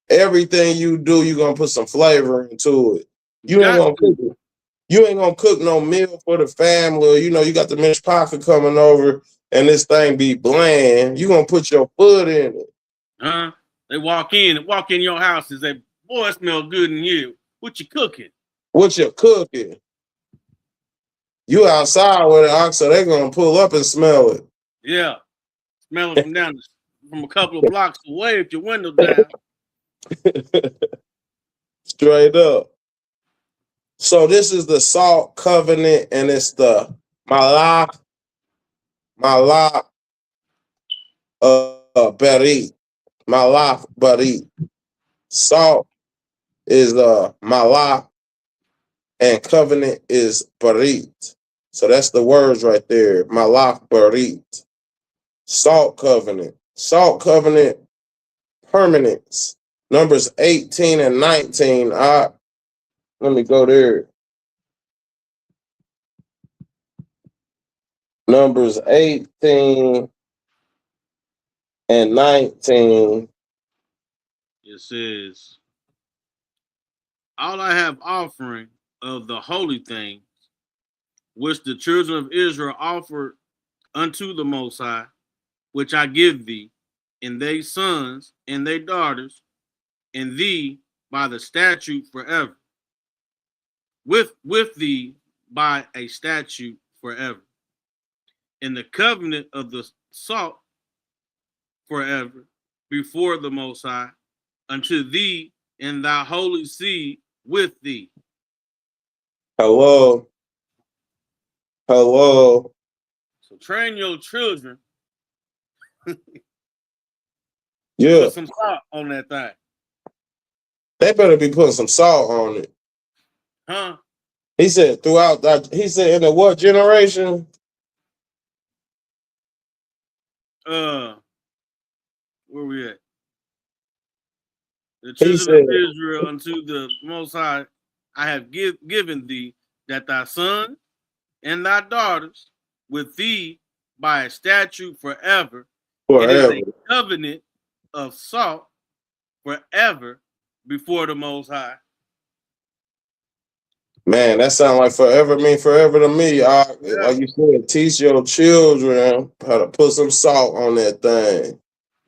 Everything you do, you're gonna put some flavor into it. You ain't gonna cook it. You ain't gonna cook no meal for the family. Or, you know, you got the mishpachah coming over, and this thing be bland. You gonna put your foot in it. They walk in your house and say, "Boy, it smell good in here. What you cooking?" What you cooking? You outside with it, ox, so they gonna pull up and smell it. Yeah, smell it from a couple of blocks away if your window down. Straight up. So this is the salt covenant, and it's the malach berit. Malach berit. Salt is malach, and covenant is berit. So that's the words right there. Malach berit. Salt covenant. Salt covenant permanence. Numbers 18 and 19. Let me go there. Numbers 18 and 19. It says, all I have offering of the holy things, which the children of Israel offered unto the Most High, which I give thee, and they sons and they daughters, and thee by the statute forever. With thee by a statute forever. In the covenant of the salt forever before the Most High, unto thee and thy holy seed with thee. Hello. So train your children. Yeah. Put some salt on that thing. They better be putting some salt on it. Huh? He said throughout that, he said in the what generation? Where we at? The children of Israel unto the Most High, I have given thee, that thy son and thy daughters with thee by a statute forever. It is a covenant of salt forever before the Most High. Man, that sounds like forever mean forever to me. Like you said, teach your children how to put some salt on that thing.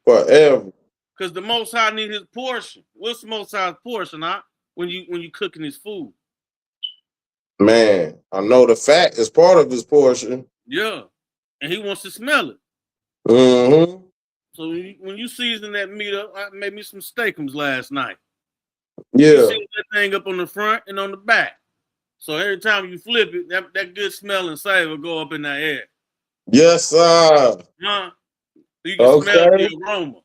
Forever. Because the Most High need his portion. What's the Most High's portion, huh? When you cooking his food? Man, I know the fat is part of his portion. Yeah. And he wants to smell it. Mm-hmm. So when you season that meat up, I made me some steakums last night. Yeah. You season that thing up on the front and on the back. So every time you flip it, that good smell and savor go up in that air. Yes, sir. Huh? You can smell the aroma.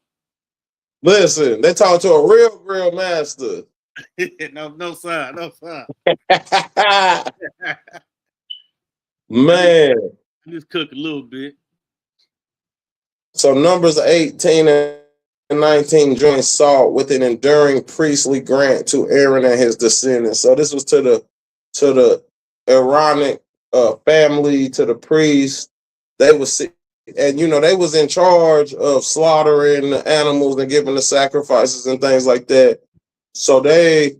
Listen, they talk to a real grill master. no sign, no sign. Man. Just cook a little bit. So Numbers 18 and 19 joined Saul with an enduring priestly grant to Aaron and his descendants. So this was to the Aaronic family, to the priests. They was, and they was in charge of slaughtering the animals and giving the sacrifices and things like that. So they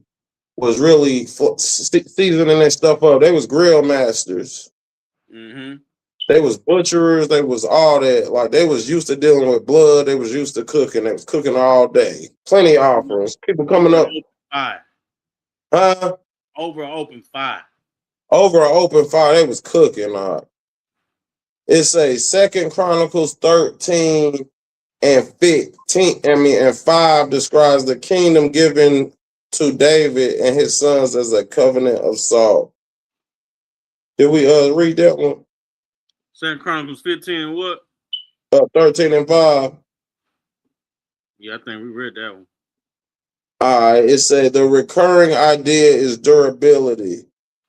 was really seasoning their stuff up. They was grill masters. Mm-hmm. They was butchers. They was all that. Like, they was used to dealing with blood. They was used to cooking. They was cooking all day. Plenty of offerings. People coming up. Fire. Huh? Over an open fire. Over an open fire. They was cooking. It's a 2 Chronicles 13 and 15. And 5 describes the kingdom given to David and his sons as a covenant of Saul. Did we read that one? 2 Chronicles 15 and what? 13 and 5. Yeah, I think we read that one. All right, it said the recurring idea is durability.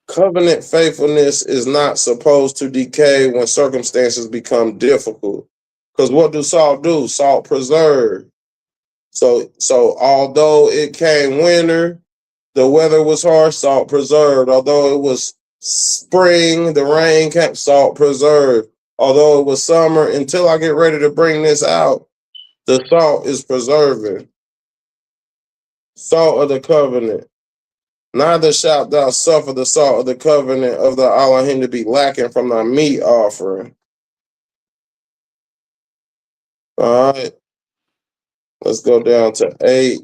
Covenant faithfulness is not supposed to decay when circumstances become difficult. Because what do? Salt preserve. So although it came winter, the weather was harsh, salt preserved. Although it was spring, the rain kept salt preserved. Although it was summer, until I get ready to bring this out, the salt is preserving. Salt of the covenant. Neither shalt thou suffer the salt of the covenant of the Elohim to be lacking from thy meat offering. All right. Let's go down to 8.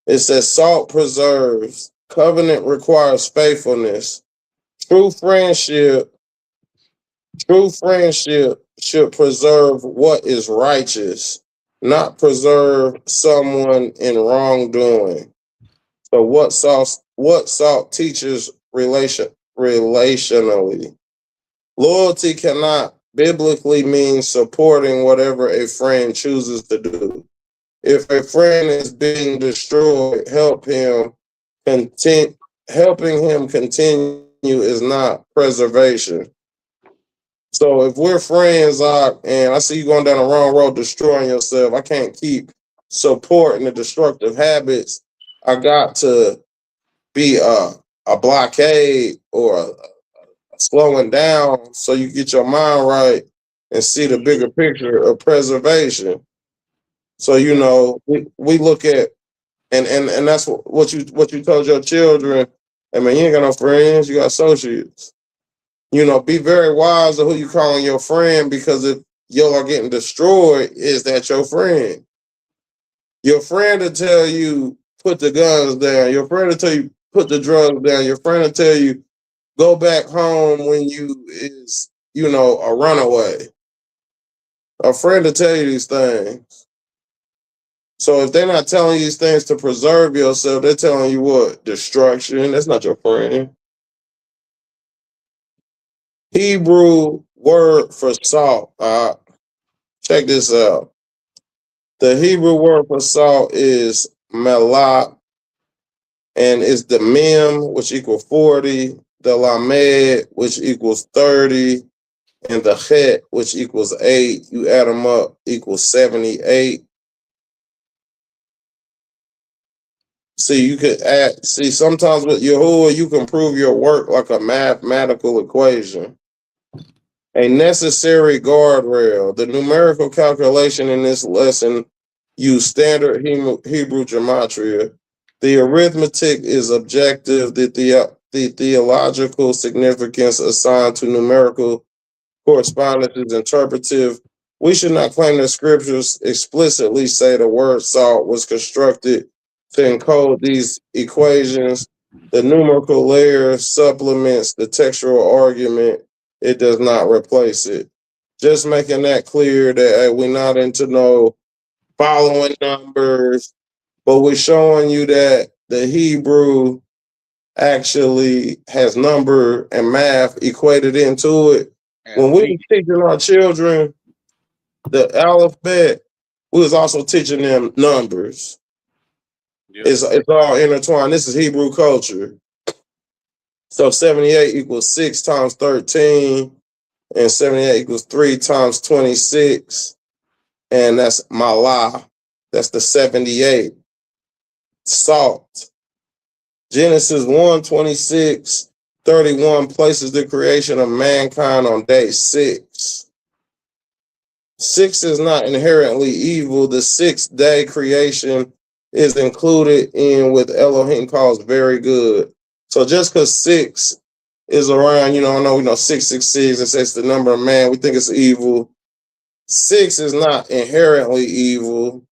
It says salt preserves. Covenant requires faithfulness. True friendship should preserve what is righteous, not preserve someone in wrongdoing. So what salt teaches relationally. Loyalty cannot biblically mean supporting whatever a friend chooses to do. If a friend is being destroyed, helping him continue is not preservation. So if we're friends, and I see you going down the wrong road, destroying yourself, I can't keep supporting the destructive habits. I got to be a blockade or a slowing down so you get your mind right and see the bigger picture of preservation. So we look at and that's what you told your children. I mean, you ain't got no friends, you got associates. Be very wise of who you calling your friend, because if y'all are getting destroyed, is that your friend? Your friend will tell you put the guns down. Your friend will tell you put the drugs down. Your friend will tell you go back home when you is a runaway. A friend will tell you these things. So if they're not telling you these things to preserve yourself, they're telling you what? Destruction. That's not your friend. Hebrew word for salt. Check this out. The Hebrew word for salt is malah, and it's the mem, which equals 40, the lamed, which equals 30, and the chet, which equals 8. You add them up, equals 78. Sometimes with Yahuwah, you can prove your work like a mathematical equation. A necessary guardrail. The numerical calculation in this lesson use standard Hebrew gematria. The arithmetic is objective. The theological significance assigned to numerical correspondence is interpretive. We should not claim that scriptures explicitly say the word salt was constructed to encode these equations. The numerical layer supplements the textual argument. It does not replace it. Just making that clear that we're not into following numbers, but we're showing you that the Hebrew actually has number and math equated into it. When we were teaching our children the alphabet, we was also teaching them numbers. It's all intertwined. This is Hebrew culture. So 78 equals 6 times 13, and 78 equals 3 times 26, and that's malah. That's the 78. Salt. Genesis 1:26-31 places the creation of mankind on day 6. 6 is not inherently evil. The 6th day creation is included in what Elohim calls very good. So just because 6 is around, I know 666, it says the number of man, we think it's evil. 6 is not inherently evil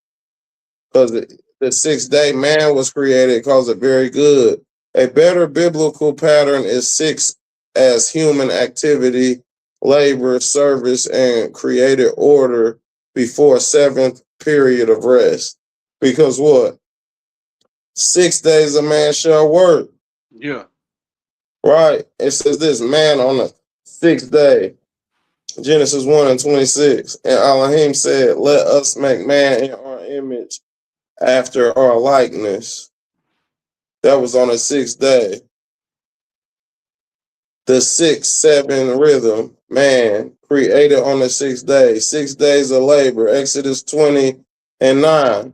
because the 6th day man was created, calls it very good. A better biblical pattern is 6 as human activity, labor, service, and created order before 7th period of rest. Because what? 6 days a man shall work. Yeah. Right. It says this, man on the 6th day. Genesis 1:26. And Elohim said, let us make man in our image after our likeness. That was on the 6th day. The 6-7 rhythm, man, created on the 6th day. 6 days of labor, Exodus 20:9.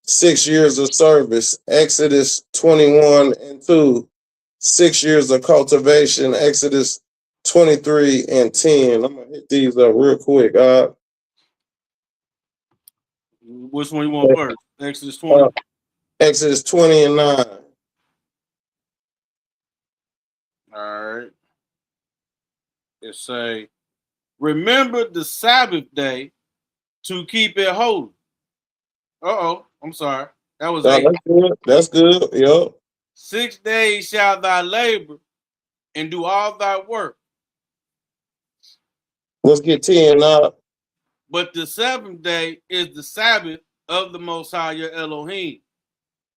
6 years of service, Exodus 21:2. 6 years of cultivation, Exodus 23:10. I'm gonna hit these up real quick. Which one you want first? Exodus 20. Exodus 20:9. All right. It say, remember the Sabbath day to keep it holy. I'm sorry. That was 8. That's good. That's good. Yep. 6 days shall thy labor and do all thy work. Let's get 10 now. But the 7th day is the Sabbath of the Most High your Elohim,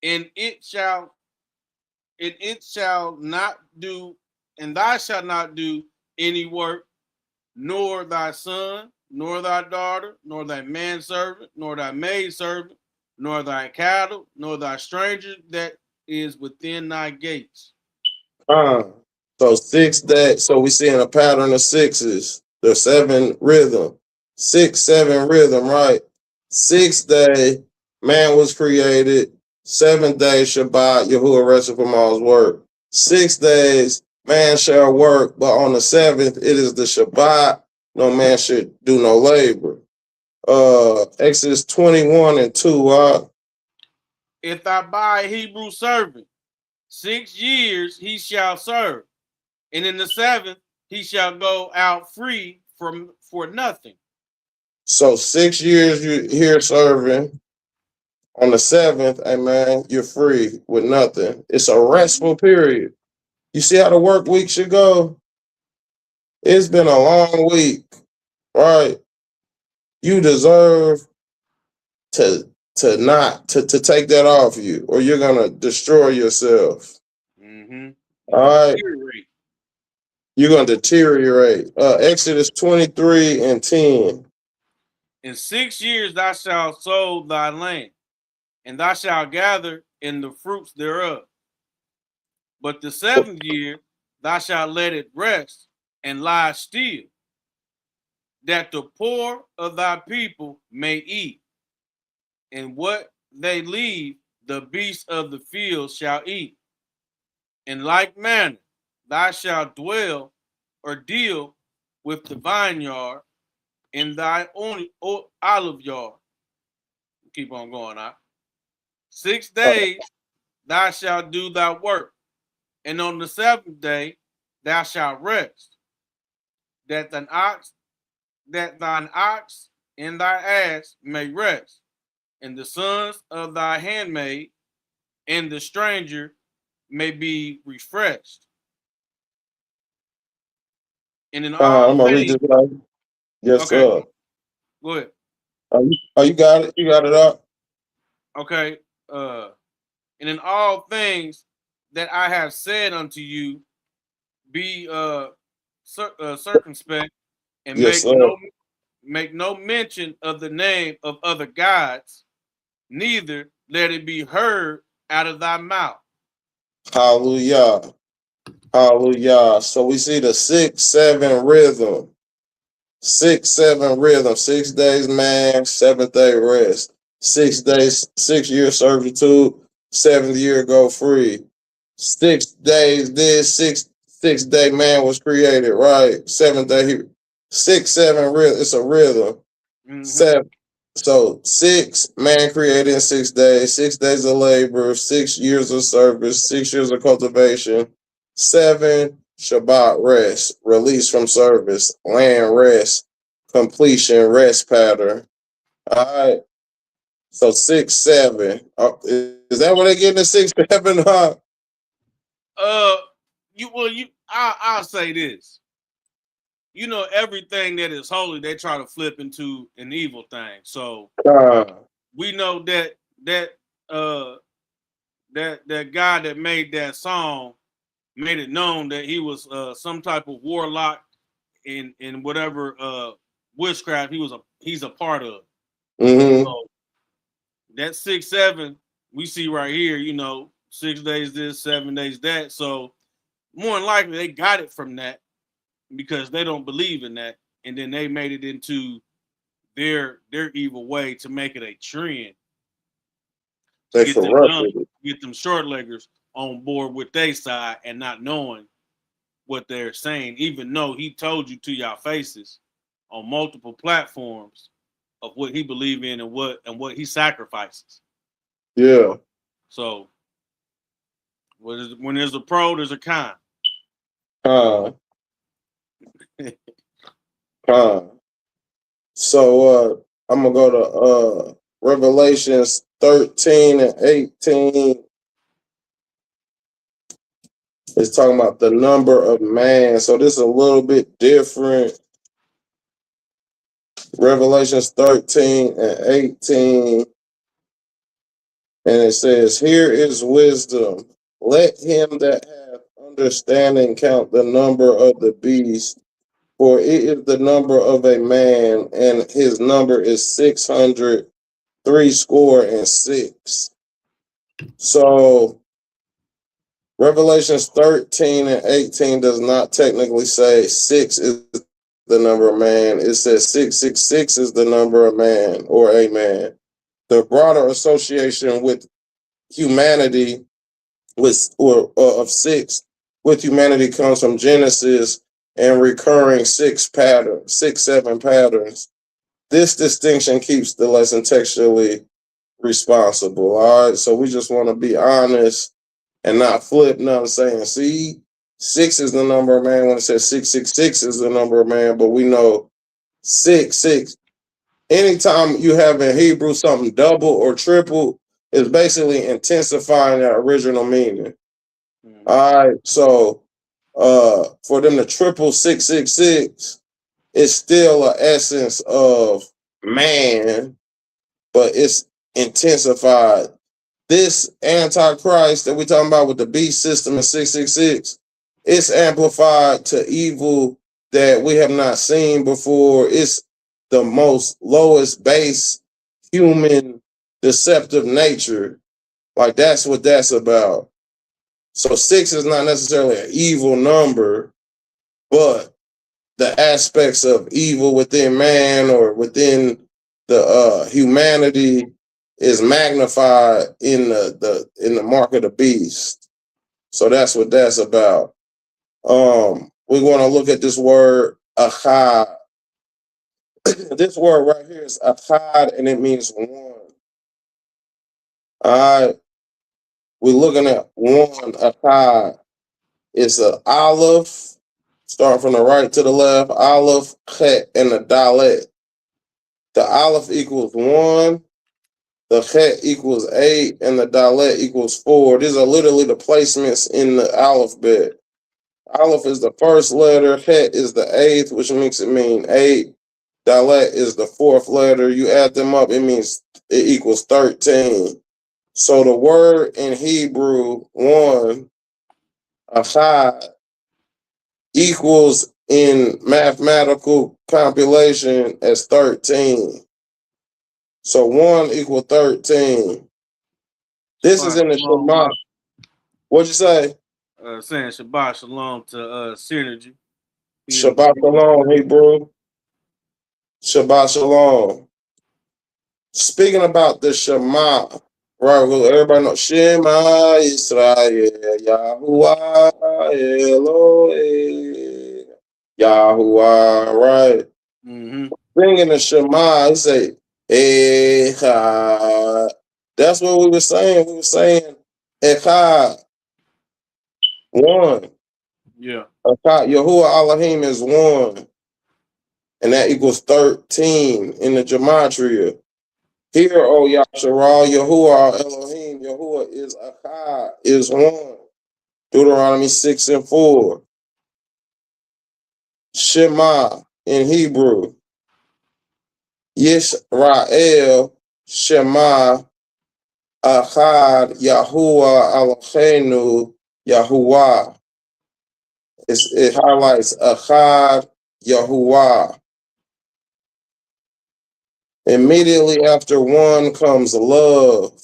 and thou shalt not do any work, nor thy son, nor thy daughter, nor thy manservant, nor thy maidservant, nor thy cattle, nor thy stranger that is within thy gates. So 6 days. So we seeing a pattern of 6s. The 7 rhythm. 6-7 rhythm, right? 6th day, man was created. 7th day, Shabbat, Yahuwah rested from all his work. 6 days, man shall work, but on the 7th, it is the Shabbat. No man should do no labor. Exodus 21:2. If I buy a Hebrew servant, 6 years he shall serve, and in the 7th he shall go out free for nothing. So 6 years you here serving. On the 7th, amen, you're free with nothing. It's a restful period. You see how the work week should go? It's been a long week, right? You deserve to take that off you, or you're gonna destroy yourself. All right. You're gonna deteriorate. Exodus 23:10. In 6 years thou shalt sow thy land, and thou shalt gather in the fruits thereof. But the 7th year thou shalt let it rest and lie still, that the poor of thy people may eat, and what they leave the beasts of the field shall eat. In like manner thou shalt dwell or deal with the vineyard in thy own olive yard. Keep on going out. 6 days thou shalt do thy work, and on the 7th day thou shalt rest, that thine ox and thy ass may rest, and the sons of thy handmaid and the stranger may be refreshed. And in all I'm gonna read this out. Yes, okay. sir. Go ahead. You got it. You got it up. Okay. And in all things that I have said unto you, be circumspect, and Yes, make no mention of the name of other gods, neither let it be heard out of thy mouth. Hallelujah. Hallelujah. So we see the 6-7 rhythm. 6-7 rhythm. 6 days man, 7th day rest. 6 days, 6 year servitude, 7th year go free. 6 days this, 6 day man was created, right? 7th day 6-7 rhythm. It's a rhythm. Mhm. 7. So 6 man created in 6 days, 6 days of labor, 6 years of service, 6 years of cultivation, 7 Shabbat rest, release from service, land rest, completion, rest pattern. All right. So 6-7. Is that what they get in the 6-7? I'll say this. You know, everything that is holy, they try to flip into an evil thing. So we know that guy that made that song made it known that he was some type of warlock in whatever witchcraft he's a part of. Mm-hmm. So that 6-7 we see right here, you know, 6 days this, 7 days that. So more than likely they got it from that because they don't believe in that, and then they made it into their evil way to make it a trend. They Get them short leggers on board with their side and not knowing what they're saying, even though he told you to your faces on multiple platforms of what he believe in and what he sacrifices. Yeah. So when there's a pro, there's a con. So I'm gonna go to Revelations 13 and 18. It's talking about the number of man. So this is a little bit different. Revelations 13 and 18. And it says, here is wisdom. Let him that hath understanding count the number of the beast, for it is the number of a man, and his number is 666. So Revelations 13 and 18 does not technically say 6 is the number of man. It says 666 is the number of man or a man. The broader association with humanity of 6 with humanity comes from Genesis and recurring 6-7 patterns. This distinction keeps the lesson textually responsible. All right. So we just want to be honest and not flip nothing saying, see, 6 is the number of man when it says 666 is the number of man, but we know 6. Anytime you have in Hebrew something double or triple, it's basically intensifying that original meaning. All right. So for them to triple 666, it's still an essence of man, but it's intensified. This Antichrist that we're talking about with the beast system in 666, it's amplified to evil that we have not seen before. It's the most lowest base human deceptive nature. Like that's what that's about. So 6 is not necessarily an evil number, but the aspects of evil within man or within the humanity is magnified in the mark of the beast. So that's what that's about. We want to look at this word achad. This word right here is achad, and it means one. All right. We're looking at one achad. It's an aleph, starting from the right to the left, aleph, chet, and the dalet. The aleph equals 1, the chet equals 8, and the dalet equals 4. These are literally the placements in the alphabet. Aleph is the first letter, chet is the 8th, which makes it mean 8. Dalet is the 4th letter. You add them up, it equals 13. So the word in Hebrew, 1, achad, equals in mathematical compilation as 13. So 1 equals 13. This is in the Shalom, Shema. What'd you say? saying Shabbat Shalom to Synergy. Shabbat Shalom, Hebrew. Shabbat Shalom. Speaking about the Shema, right? Well, everybody knows Shema Israel, Yahuwah Elohim, Yahuwah, right? Mm-hmm. Singing the Shema, he say, Echad. That's what we were saying. We were saying Echad, one. Yeah. Echad, Yahuwah Elohim is one. And that equals 13 in the gematria. Here, O Yasharal, Yahuwah Elohim, Yahuwah is Echad, is one. Deuteronomy 6:4. Shema in Hebrew. Yisrael, Shema, Echad, Yahuwah Eloheinu, Yahuwah. It highlights Echad, Yahuwah. Immediately after one comes love.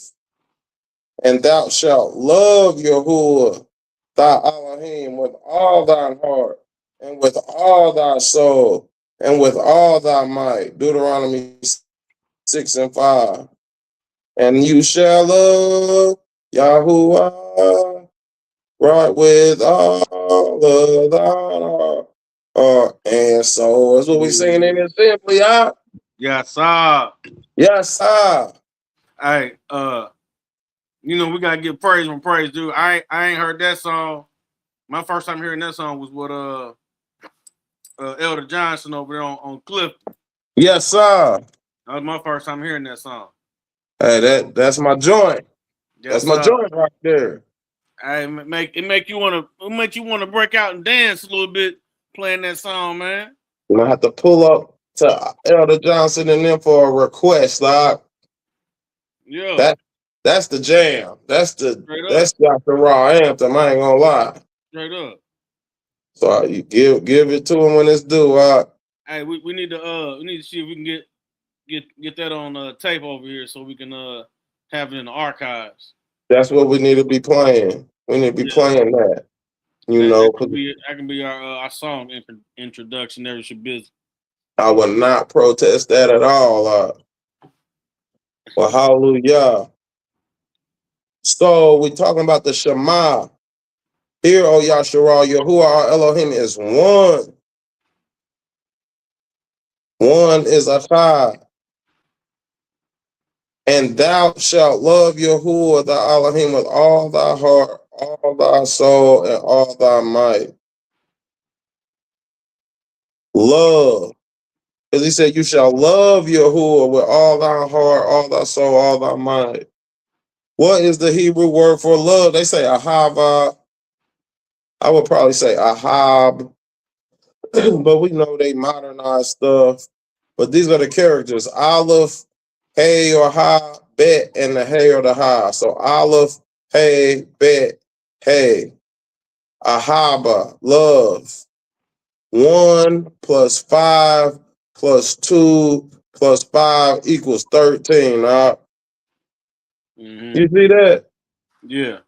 And thou shalt love Yahuwah, thy Elohim, with all thine heart, and with all thy soul, and with all thy might. Deuteronomy 6:5. And you shall love Yahuwah, right, with all of thine heart and soul. That's what we singing in it simply, huh? Yes, sir. Yes, sir. Hey, you know, we gotta give praise when praise due. I ain't heard that song. My first time hearing that song was with Elder Johnson over there on Cliff. Yes, sir. That was my first time hearing that song. Hey, that's my joint. Yes, That's my sir. joint right there. Hey, make you wanna break out and dance a little bit playing that song, man. You might have to pull up to Elder Johnson and them for a request, dog. Yeah. That's the jam. That's Straight the raw anthem. I ain't gonna lie. Straight up. So you give it to him when it's due. Hey, we need to see if we can get that on tape over here so we can have it in the archives. That's what we need to be playing. We need to be playing that. That can be our song introduction. There should be. I would not protest that at all. Well, hallelujah. So we're talking about the Shema. Here, O Yasharal, Yahuwah our Elohim is one. One is Echad. And thou shalt love Yahuwah thy Elohim with all thy heart, all thy soul, and all thy might. Love. Because he said, you shall love Yahuwah with all thy heart, all thy soul, all thy might. What is the Hebrew word for love? They say ahava. I would probably say ahab. But we know they modernize stuff. But these are the characters. Aleph, Hey or Ha, Bet, and the Hey or the Ha. So Aleph, Hey, Bet, Hey. Ahaba, love. 1 plus 5 plus 2 plus 5 equals 13. You see that? Yeah.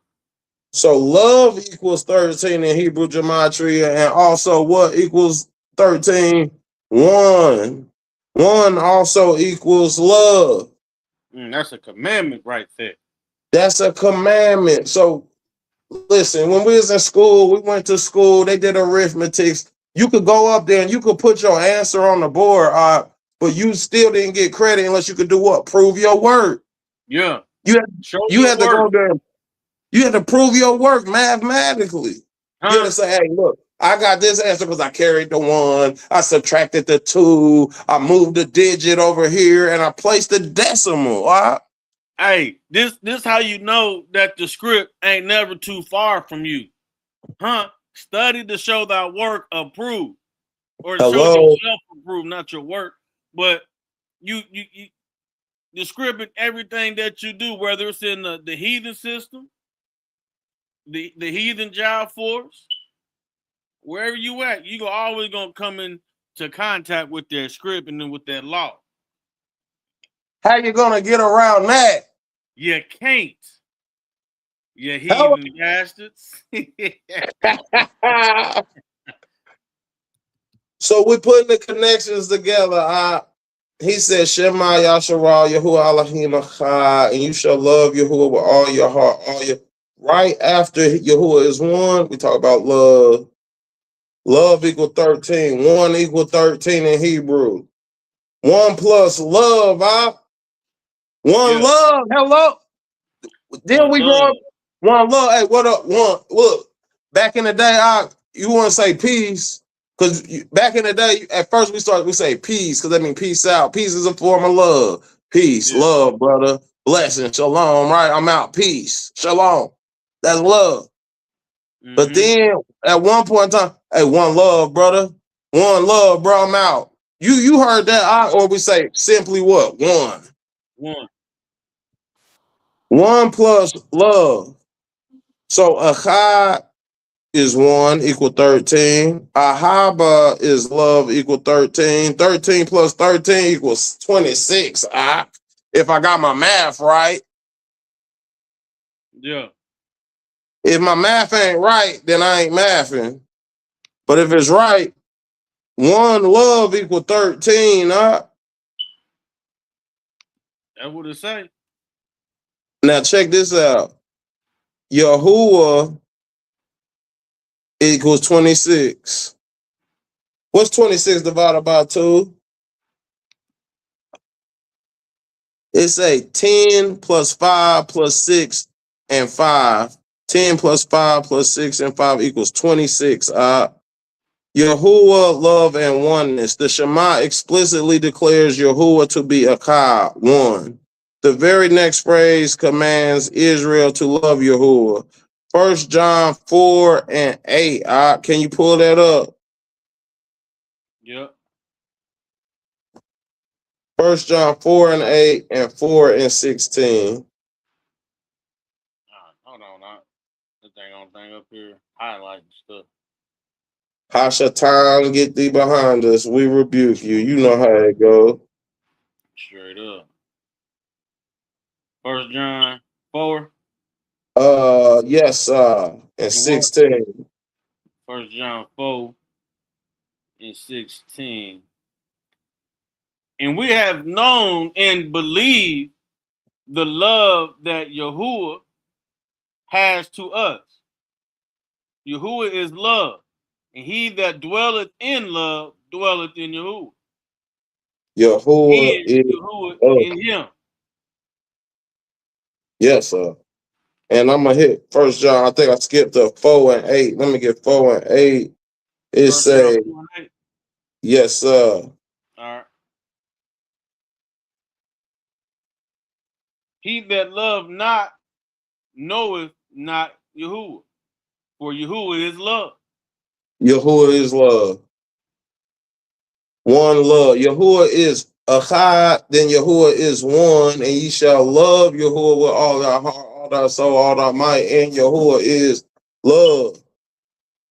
So love equals 13 in Hebrew gematria, and also what equals 13? 1. 1 also equals love. That's a commandment right there. That's a commandment. So listen, when we was in school, we went to school, they did arithmetic. You could go up there and you could put your answer on the board, but you still didn't get credit unless you could do what? Prove your work. Yeah. You had to go there. You had to prove your work mathematically. You had to say, hey, look, I got this answer because I carried the 1, I subtracted the 2, I moved the digit over here, and I placed the decimal. Hey, this how you know that the script ain't never too far from you. Study to show thy work approved. Or show yourself approved, not your work. But you the script and everything that you do, whether it's in the heathen system, the heathen job force, wherever you at, you always gonna come into contact with that script and then with that law. How you gonna get around that? You can't. You Hello. heathen bastards. So we putting the connections together. He said, Shema Yasharal Yahuwah Elohim Echad, and you shall love Yahuwah with all your heart, all your. Right after Yahuwah is one, we talk about love. Love equal 13. 1 equal 13 in Hebrew. 1 plus love, One Yeah. love. Hello. Then One we grow love. up. One love. Hey, what up? One look. Back in the day, you want to say peace. Because back in the day, at first we say peace, because that means peace out. Peace is a form of love. Peace, Yeah. love, brother. Blessing, shalom, right? I'm out. Peace, shalom. That's love. But then at one point in time, hey, one love, brother. One love, bro. I'm out. You heard that? Or we say simply what? One. One. 1 plus love. So Echad is 1 equal 13. Ahaba is love equal 13. 13 plus 13 equals 26. If I got my math right. Yeah. If my math ain't right, then I ain't mathing. But if it's right, 1 love equal 13. That's what it say. Now check this out. Yahuwah equals 26. What's 26 divided by 2? It's a 10 plus 5 plus 6 and 5. 10 plus 5 plus 6 and 5 equals 26. Yahuwah, love, and oneness. The Shema explicitly declares Yahuwah to be Echad, one. The very next phrase commands Israel to love Yahuwah. 1 John 4 and 8. Can you pull that up? Yep. 1 John 4 and 8 and 4 and 16. Hold on, this thing up here highlighting stuff. Hashatan, get thee behind us. We rebuke you. You know how it goes. Straight up. 1 John 4. Yes, and 16. 1 John 4 and 16. And we have known and believed the love that Yahuwah has to us. Yahuwah is love, and he that dwelleth in love dwelleth in Yahuwah. Yahuwah And is Yahuwah love. in him. Yes, sir. And I'm gonna hit 1 John. I think I skipped up 4 and 8. Let me get 4 and 8. It 1 John say, 4 and 8. yes, sir. All right. He that loveth not knoweth not Yahuwah, for Yahuwah is love. Yahuwah is love. One love. Yahuwah is Echad, then Yahuwah is one, and ye shall love Yahuwah with all thy heart, all thy soul, all thy might, and Yahuwah is love.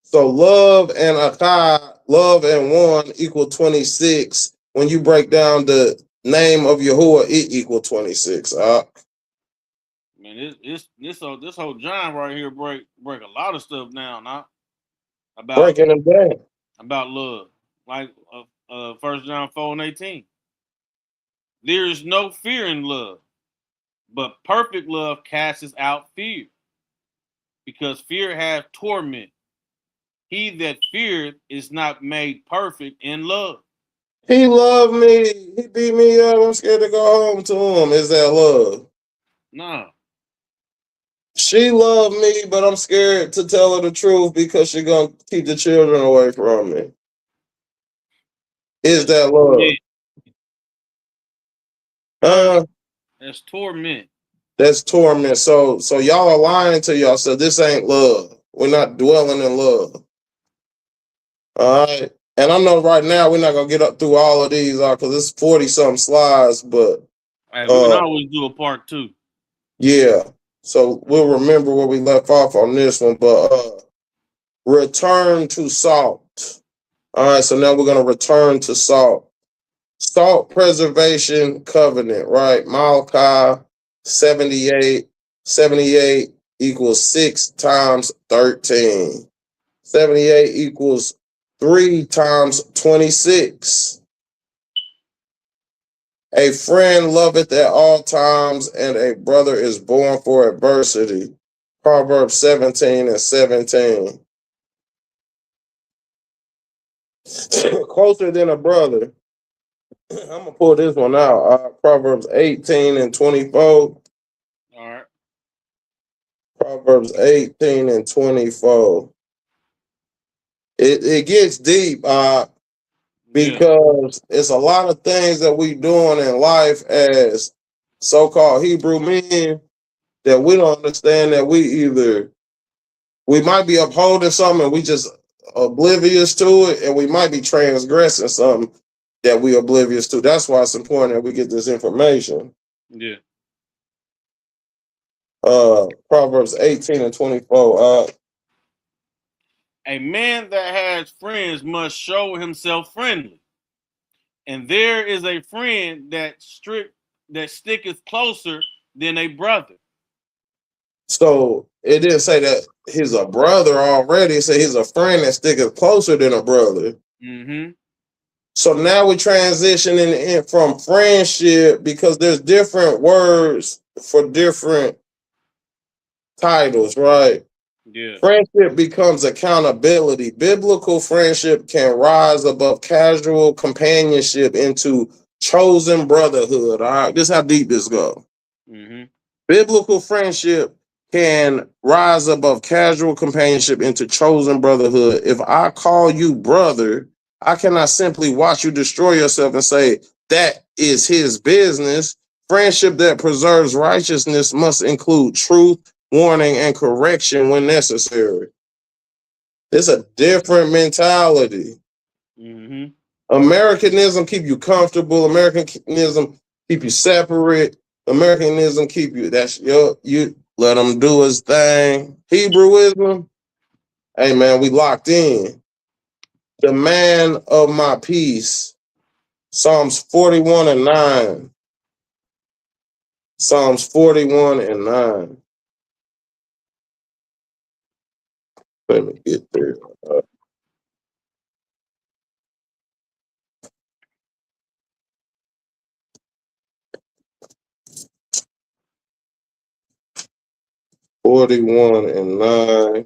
So love and Echad, love and one equal 26. When you break down the name of Yahuwah, it equal 26. Man, this whole John right here break a lot of stuff down, about Breaking them down. About love, like 1 John 4 and 18. There is no fear in love, but perfect love casts out fear, because fear hath torment. He that feareth is not made perfect in love. He loved me. He beat me up. I'm scared to go home to him. Is that love? No. She loved me, but I'm scared to tell her the truth because she's going to keep the children away from me. Is that love? That's torment. That's torment. So y'all are lying to y'all. So this ain't love. We're not dwelling in love. All right. And I know right now we're not going to get up through all of these because it's 40-something slides, but Hey, we can always do a part 2. Yeah. So we'll remember where we left off on this one, but return to salt. All right, so now we're going to return to salt. Salt preservation covenant, right? Malachi 78, equals 6 times 13. 78 equals 3 times 26. A friend loveth at all times, and a brother is born for adversity. Proverbs 17 and 17. Closer than a brother. I'm going to pull this one out. Proverbs 18 and 24. All right. Proverbs 18 and 24. It gets deep because it's a lot of things that we doing in life as so-called Hebrew men that we don't understand, that we might be upholding something and we just oblivious to it, and we might be transgressing something that we oblivious to. That's why it's important that we get this information. Yeah. Proverbs 18 and 24. A man that has friends must show himself friendly, and there is a friend that sticketh closer than a brother. So it didn't say that he's a brother already. It said he's a friend that sticketh closer than a brother. Mm-hmm. So now we're transitioning in from friendship, because there's different words for different titles, right? Yeah. Friendship becomes accountability. Biblical friendship can rise above casual companionship into chosen brotherhood. All right, this is how deep this goes. Mm-hmm. Biblical friendship can rise above casual companionship into chosen brotherhood. If I call you brother, I cannot simply watch you destroy yourself and say that is his business. Friendship that preserves righteousness must include truth, warning, and correction when necessary. It's a different mentality. Mm-hmm. Americanism keep you comfortable. Americanism keep you separate. Americanism keep you, you let him do his thing. Hebrewism, hey man, we locked in. The man of my peace. Psalms 41 and 9. Psalms 41 and 9. Let me get there. 41 and 9.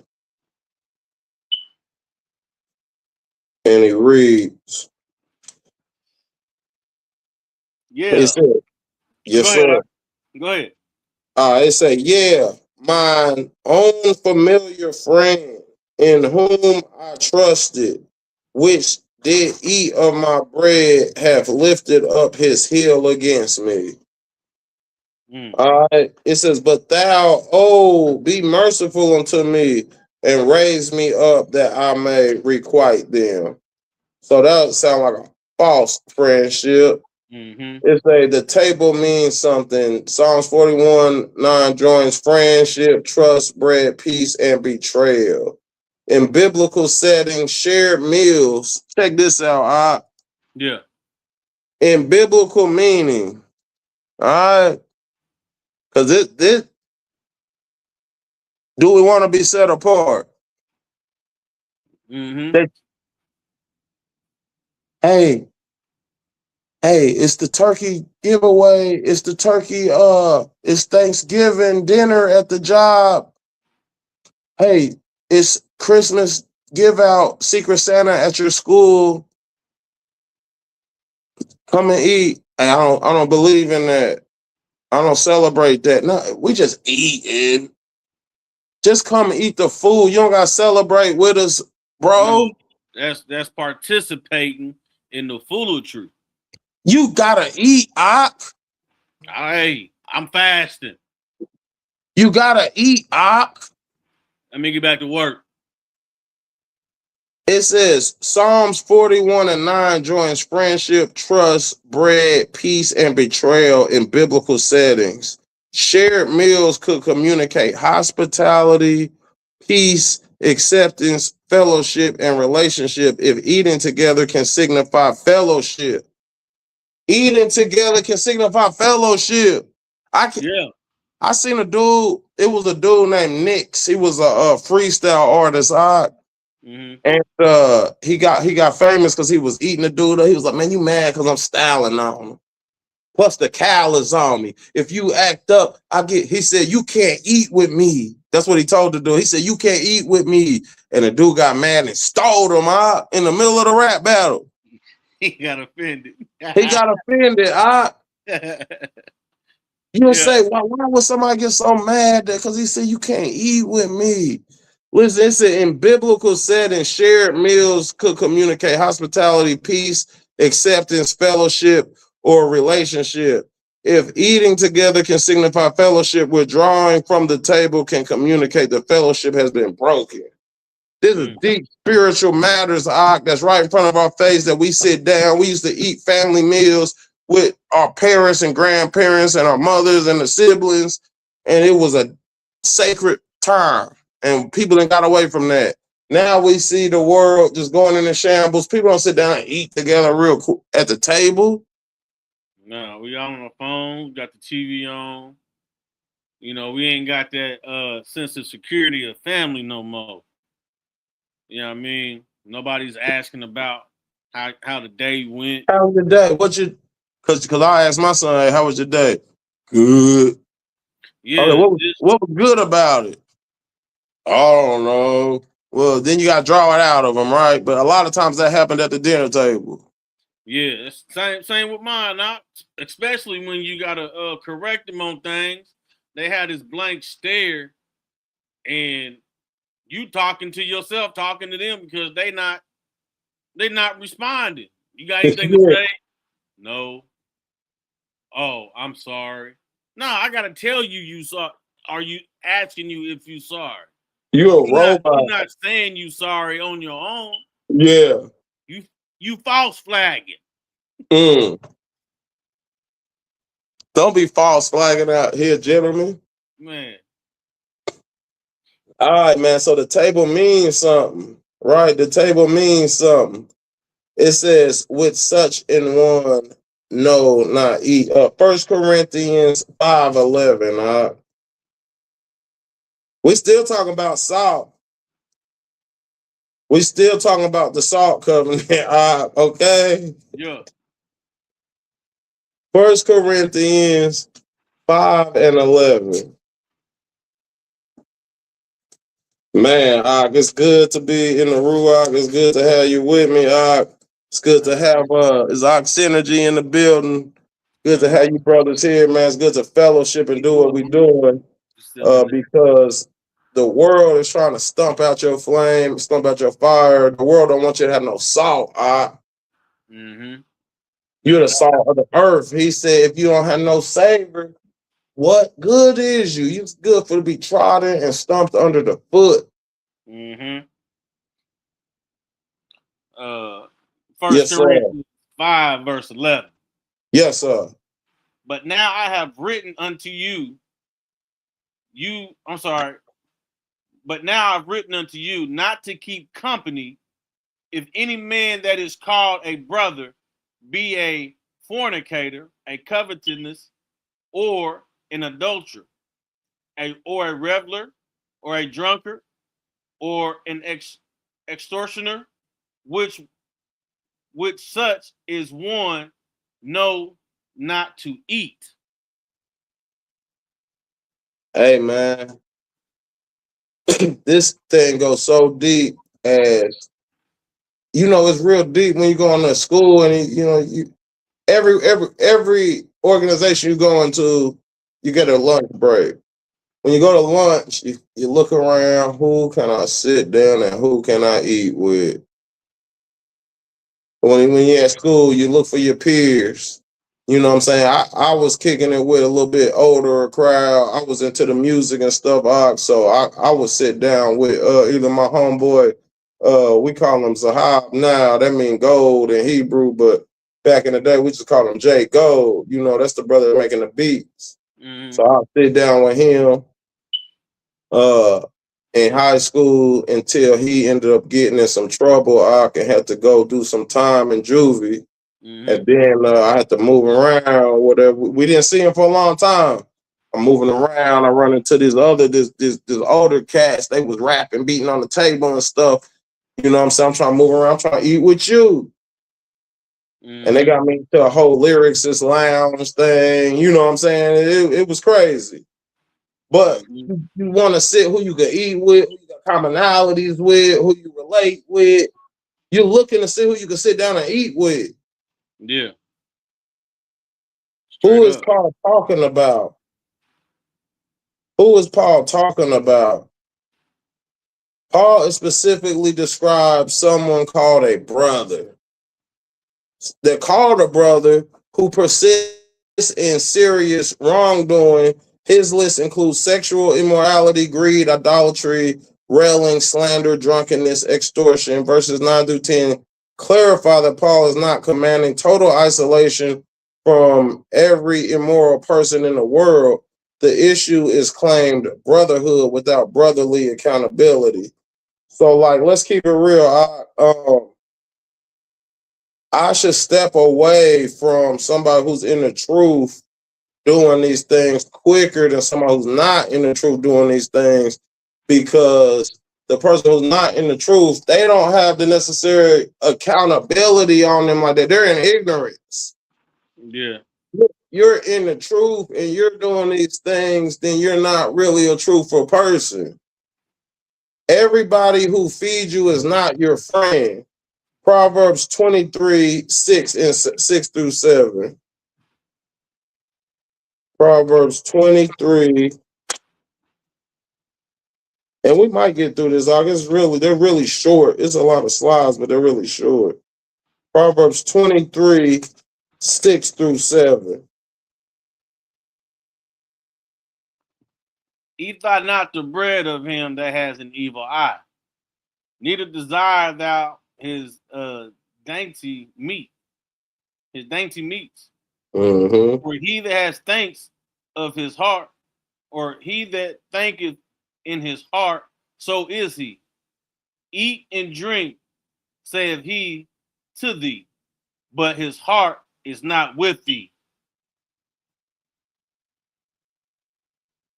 And he reads. Yeah. It said, yes, Go ahead. sir. Go ahead. It said, yeah, mine own familiar friend in whom I trusted, which did eat of my bread, have lifted up his heel against me. It says, but thou, oh, be merciful unto me and raise me up that I may requite them. So that would sound like a false friendship. Mm-hmm. It say the table means something. Psalms 41:9 joins friendship, trust, bread, peace, and betrayal. In biblical settings, shared meals. Check this out. Yeah. In biblical meaning, all right, because this do we want to be set apart? Mm-hmm. Hey, it's the turkey giveaway. It's the turkey, it's Thanksgiving dinner at the job. Hey, it's Christmas give out, Secret Santa at your school. Come and eat. And I don't believe in that. I don't celebrate that. No, we just eating. Just come and eat the food. You don't gotta celebrate with us, bro. No, that's participating in the foolery. You gotta eat, Ak. Hey, I'm fasting. You gotta eat, Ak. Let me get back to work. It says Psalms 41 and 9 joins friendship, trust, bread, peace, and betrayal in biblical settings. Shared meals could communicate hospitality, peace, acceptance, fellowship, and relationship. If eating together can signify fellowship. Eating together can signify fellowship. I seen a dude. It was a dude named Nix. He was a freestyle artist. And he got famous because he was eating the dude. He was like, man, you mad because I'm styling on him. Plus the cowl is on me. If you act up, he said, you can't eat with me. That's what he told the dude. He said, you can't eat with me. And the dude got mad and stole him out in the middle of the rap battle. He got offended. He got offended. You say, why would somebody get so mad that because he said you can't eat with me? Listen, it said in biblical settings, shared meals could communicate hospitality, peace, acceptance, fellowship, or relationship. If eating together can signify fellowship, withdrawing from the table can communicate the fellowship has been broken. This is deep spiritual matters, that's right in front of our face that we sit down. We used to eat family meals with our parents and grandparents and our mothers and the siblings, and it was a sacred time, and people done got away from that. Now we see the world just going into shambles. People don't sit down and eat together real cool at the table. No, we all on the phone, got the TV on. You know, we ain't got that sense of security of family no more. You know what I mean? Nobody's asking about how the day went. How was your day? Because I asked my son, hey, how was your day? Good. Yeah. Okay, what was good about it? I don't know. Well, then you got to draw it out of them, right? But a lot of times that happened at the dinner table. Yeah, it's same with mine. Especially when you got to correct them on things. They had this blank stare, and you talking to yourself, talking to them because they not responding. You got anything to say? No. Oh, I'm sorry. No, I gotta tell you saw. Are you asking you if you sorry? You're a robot. You're not saying you sorry on your own. Yeah. You false flagging. Don't be false flagging out here, gentlemen. Man. All right, man. So the table means something, right? The table means something. It says, with such in one, no, not eat. 1 Corinthians 5:11. We still talking about salt. We still talking about the salt covenant. Okay. Yeah. 1 Corinthians 5:11. Man, it's good to be in the Ruach. It's good to have you with me, It's good to have synergy in the building. Good to have you brothers here, man. It's good to fellowship and do what we're doing. Because the world is trying to stump out your flame, stump out your fire. The world don't want you to have no salt, You're the salt of the earth. He said, if you don't have no savor, what good is you? It's good for to be trodden and stumped under the foot. First Corinthians 5, verse 11. Yes, sir. But now I have written unto you, but now I've written unto you not to keep company if any man that is called a brother be a fornicator, a covetous, or an adulterer, or a reveler, or a drunkard, or an extortioner, which such is one, no, not to eat. Hey, man. This thing goes so deep as, it's real deep when you go into school and, every organization you go into, you get a lunch break. When you go to lunch, you look around, who can I sit down and who can I eat with? When you're at school, you look for your peers. You know what I'm saying? I was kicking it with a little bit older crowd. I was into the music and stuff, so I would sit down with either my homeboy, we call him Zahab now, that means gold in Hebrew, but back in the day, we just call him J Gold. That's the brother making the beats. So I'll sit down with him in high school until he ended up getting in some trouble. I had to go do some time in juvie. And then I had to move around or whatever. We didn't see him for a long time. I'm moving around. I run into this older cats. They was rapping, beating on the table and stuff. You know what I'm saying? I'm trying to move around, I'm trying to eat with you. And they got me to a whole lyrics, this lounge thing. You know what I'm saying? It was crazy. But you want to sit who you can eat with, who you got commonalities with, who you relate with. You're looking to see who you can sit down and eat with. Yeah. Who is Paul talking about? Who is Paul talking about? Paul specifically describes someone called a brother. They're called a brother who persists in serious wrongdoing. His list includes sexual immorality, greed, idolatry, railing, slander, drunkenness, extortion. Verses 9 through 10 clarify that Paul is not commanding total isolation from every immoral person in the world. The issue is claimed brotherhood without brotherly accountability. So, like, let's keep it real. I should step away from somebody who's in the truth doing these things quicker than somebody who's not in the truth doing these things, because the person who's not in the truth, they don't have the necessary accountability on them like that. They're in ignorance. Yeah. You're in the truth and you're doing these things, then you're not really a truthful person. Everybody who feeds you is not your friend. Proverbs 23, 6 through 7. Proverbs 23. And we might get through this, August. They're really short. It's a lot of slides, but they're really short. Proverbs 23, 6 through 7. Eat thou not the bread of him that has an evil eye, neither desire thou his dainty meats. Mm-hmm. For he that has thanks of his heart, or he that thinketh in his heart, so is he. Eat and drink, saith he to thee, but his heart is not with thee.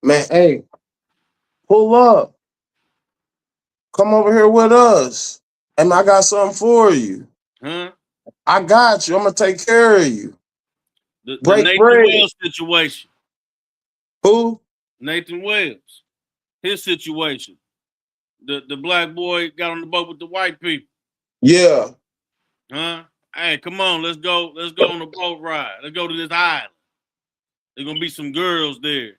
Man, hey, pull up. Come over here with us. And I got something for you. Huh? I got you. I'm going to take care of you. The Break Nathan bread. Wells situation. Who? Nathan Wells. His situation. The black boy got on the boat with the white people. Yeah. Huh? Hey, come on, let's go on a boat ride. Let's go to this island. There's gonna be some girls there.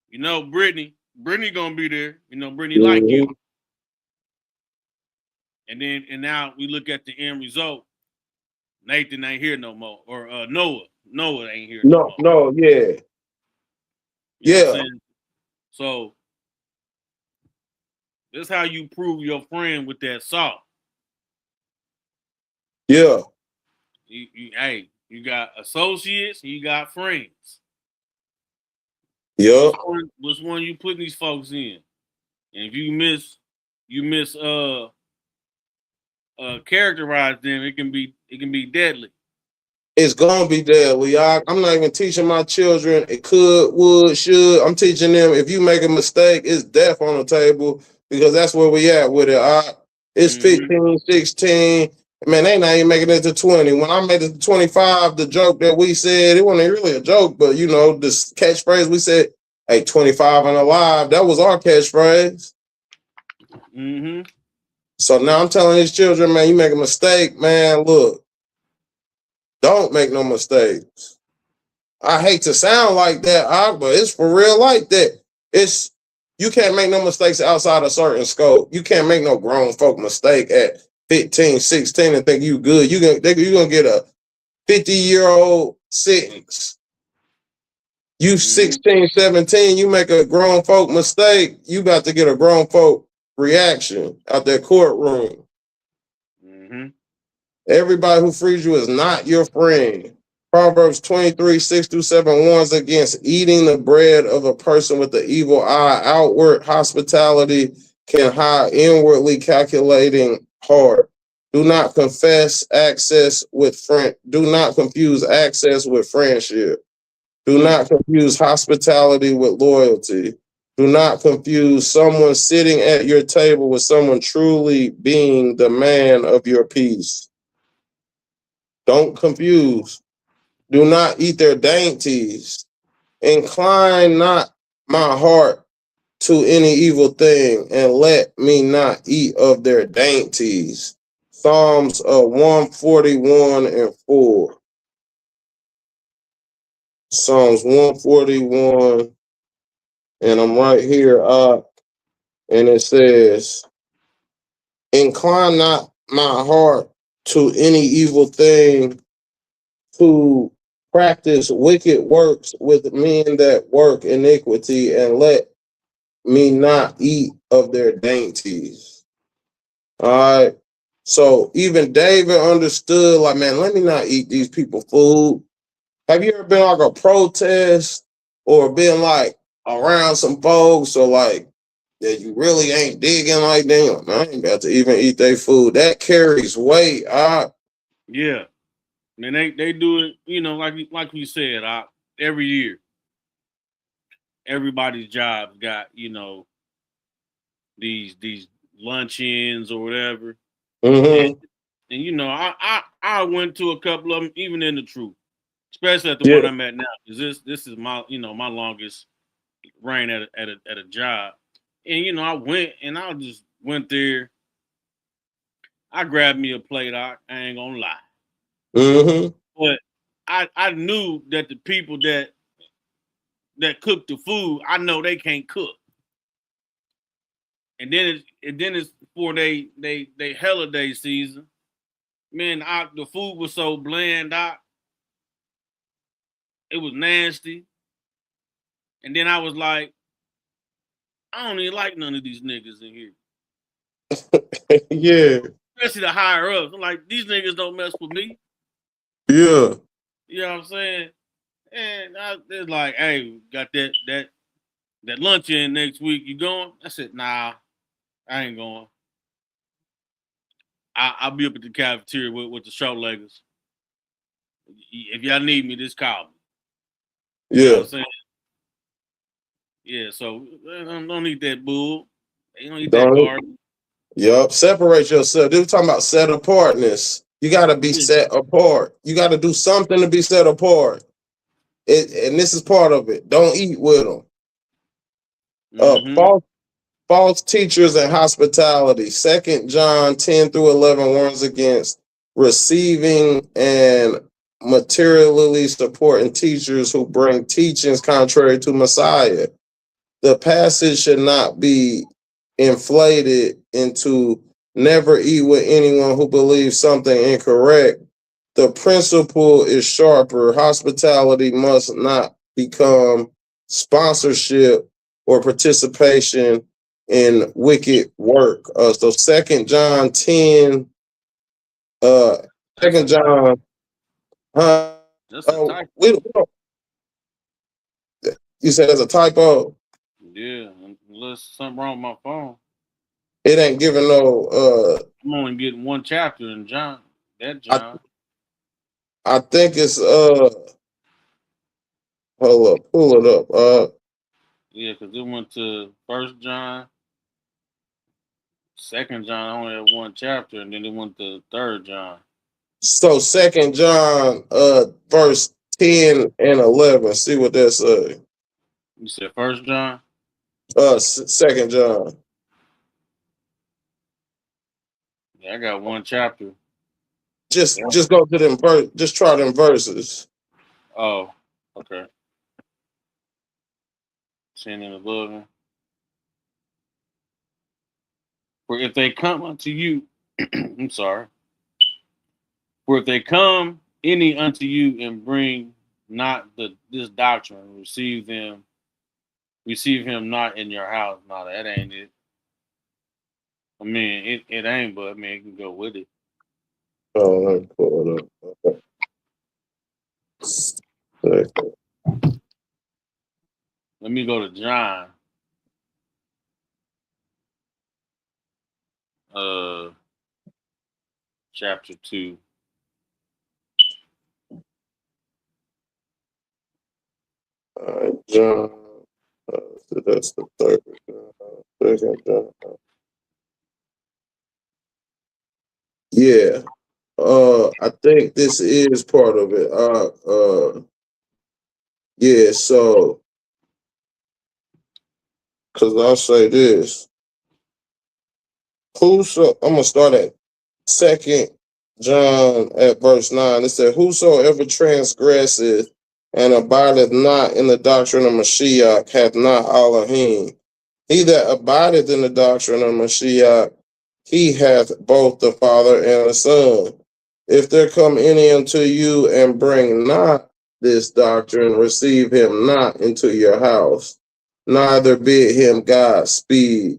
You know, Brittany gonna be there. You know, Brittany like you. And now we look at the end result. Nathan ain't here no more. Or Noah ain't here no more. Yeah. You know what I'm Yeah. saying? So that's how you prove your friend with that salt. Yeah. You got associates, you got friends. Yeah. Which one you putting these folks in? And if you miss characterize them, it can be deadly. It's gonna be deadly. I'm not even teaching my children it could, would, should. I'm teaching them if you make a mistake, it's death on the table, because that's where we at with it. It's 15, 16. Man, they not even making it to 20. When I made it to 25, the joke that we said, it wasn't really a joke, but you know, this catchphrase we said, hey, 25 and alive, that was our catchphrase. Mm-hmm. So now I'm telling these children, man, you make a mistake, man, look, don't make no mistakes. I hate to sound like that, but it's for real like that. You can't make no mistakes outside a certain scope. You can't make no grown folk mistake at 15, 16 and think you good. You're gonna get a 50-year-old sentence. You 16, 17, you make a grown folk mistake, you got to get a grown folk reaction out that courtroom. Mm-hmm. Everybody who frees you is not your friend. Proverbs 23, 6 through 7 warns against eating the bread of a person with the evil eye. Outward hospitality can hide inwardly calculating heart. Do not confuse access with friendship. Do not confuse hospitality with loyalty. Do not confuse someone sitting at your table with someone truly being the man of your peace. Don't confuse. Do not eat their dainties. Incline not my heart to any evil thing, and let me not eat of their dainties. Psalms 141 and 4. Psalms 141, and I'm right here, and it says, incline not my heart to any evil thing, to practice wicked works with men that work iniquity, and let me not eat of their dainties. All right. So even David understood, like, man, let me not eat these people food. Have you ever been like a protest or been like around some folks or like that you really ain't digging like them? I ain't about to even eat their food. That carries weight. Yeah. And they do it, like we said, every year. Everybody's job got, these luncheons or whatever. Mm-hmm. And I went to a couple of them, even in the truth, especially at the Yeah. one I'm at now, because this is my my longest reign at a job. And I went and I just went there. I grabbed me a plate. I ain't gonna lie, Mm-hmm. but I knew that the people that cook the food, I know they can't cook. And then it's for they holiday season. Man, the food was so bland. It was nasty. And then I was like, I don't even like none of these niggas in here. Yeah. Especially the higher ups. I'm like, these niggas don't mess with me. Yeah. You know what I'm saying? And it's like, hey, got that luncheon next week. You going? I said, nah, I ain't going. I'll be up at the cafeteria with the short leggers. If y'all need me, just call me. You know Yeah. what I'm saying? Yeah, so don't eat that bull. You don't eat that Don't. garbage. Yup. Separate yourself. They were talking about set apartness. You gotta be set apart. You gotta do something to be set apart. And this is part of it. Don't eat with them. Mm-hmm. False teachers and hospitality. 2 John 10 through 11 warns against receiving and materially supporting teachers who bring teachings contrary to Messiah. The passage should not be inflated into never eat with anyone who believes something incorrect. The principle is sharper. Hospitality must not become sponsorship or participation in wicked work. So 2 John 10, 2 John, That's a typo. we don't, you said there's a typo. Yeah, unless something wrong with my phone. It ain't giving no I'm only getting one chapter in John. That John. I think it's hold up, pull it up. Yeah, because it went to 1 John, 2 John only had one chapter, and then it went to 3 John. So 2 John verse 10 and 11. See what that say. You said 1 John? 2 John. Yeah, I got one chapter. Just go to them just try them verses. Oh, okay. 10 and 11. For if they come unto you, I'm sorry. For if they come any unto you and bring not this doctrine, receive him not in your house. No, that ain't it. I mean, it ain't, but I mean, it can go with it. Oh, let me pull it up. Okay. Let me go to John. Chapter 2. John. So that's the third. Second John. Yeah. I think this is part of it. Yeah. So, because I'll say this. I'm gonna start at 2 John at verse 9. It said, "Whosoever transgresseth and abideth not in the doctrine of Mashiach hath not Elohim. He that abideth in the doctrine of Mashiach, he hath both the Father and the Son. If there come any unto you and bring not this doctrine, receive him not into your house, neither bid him Godspeed.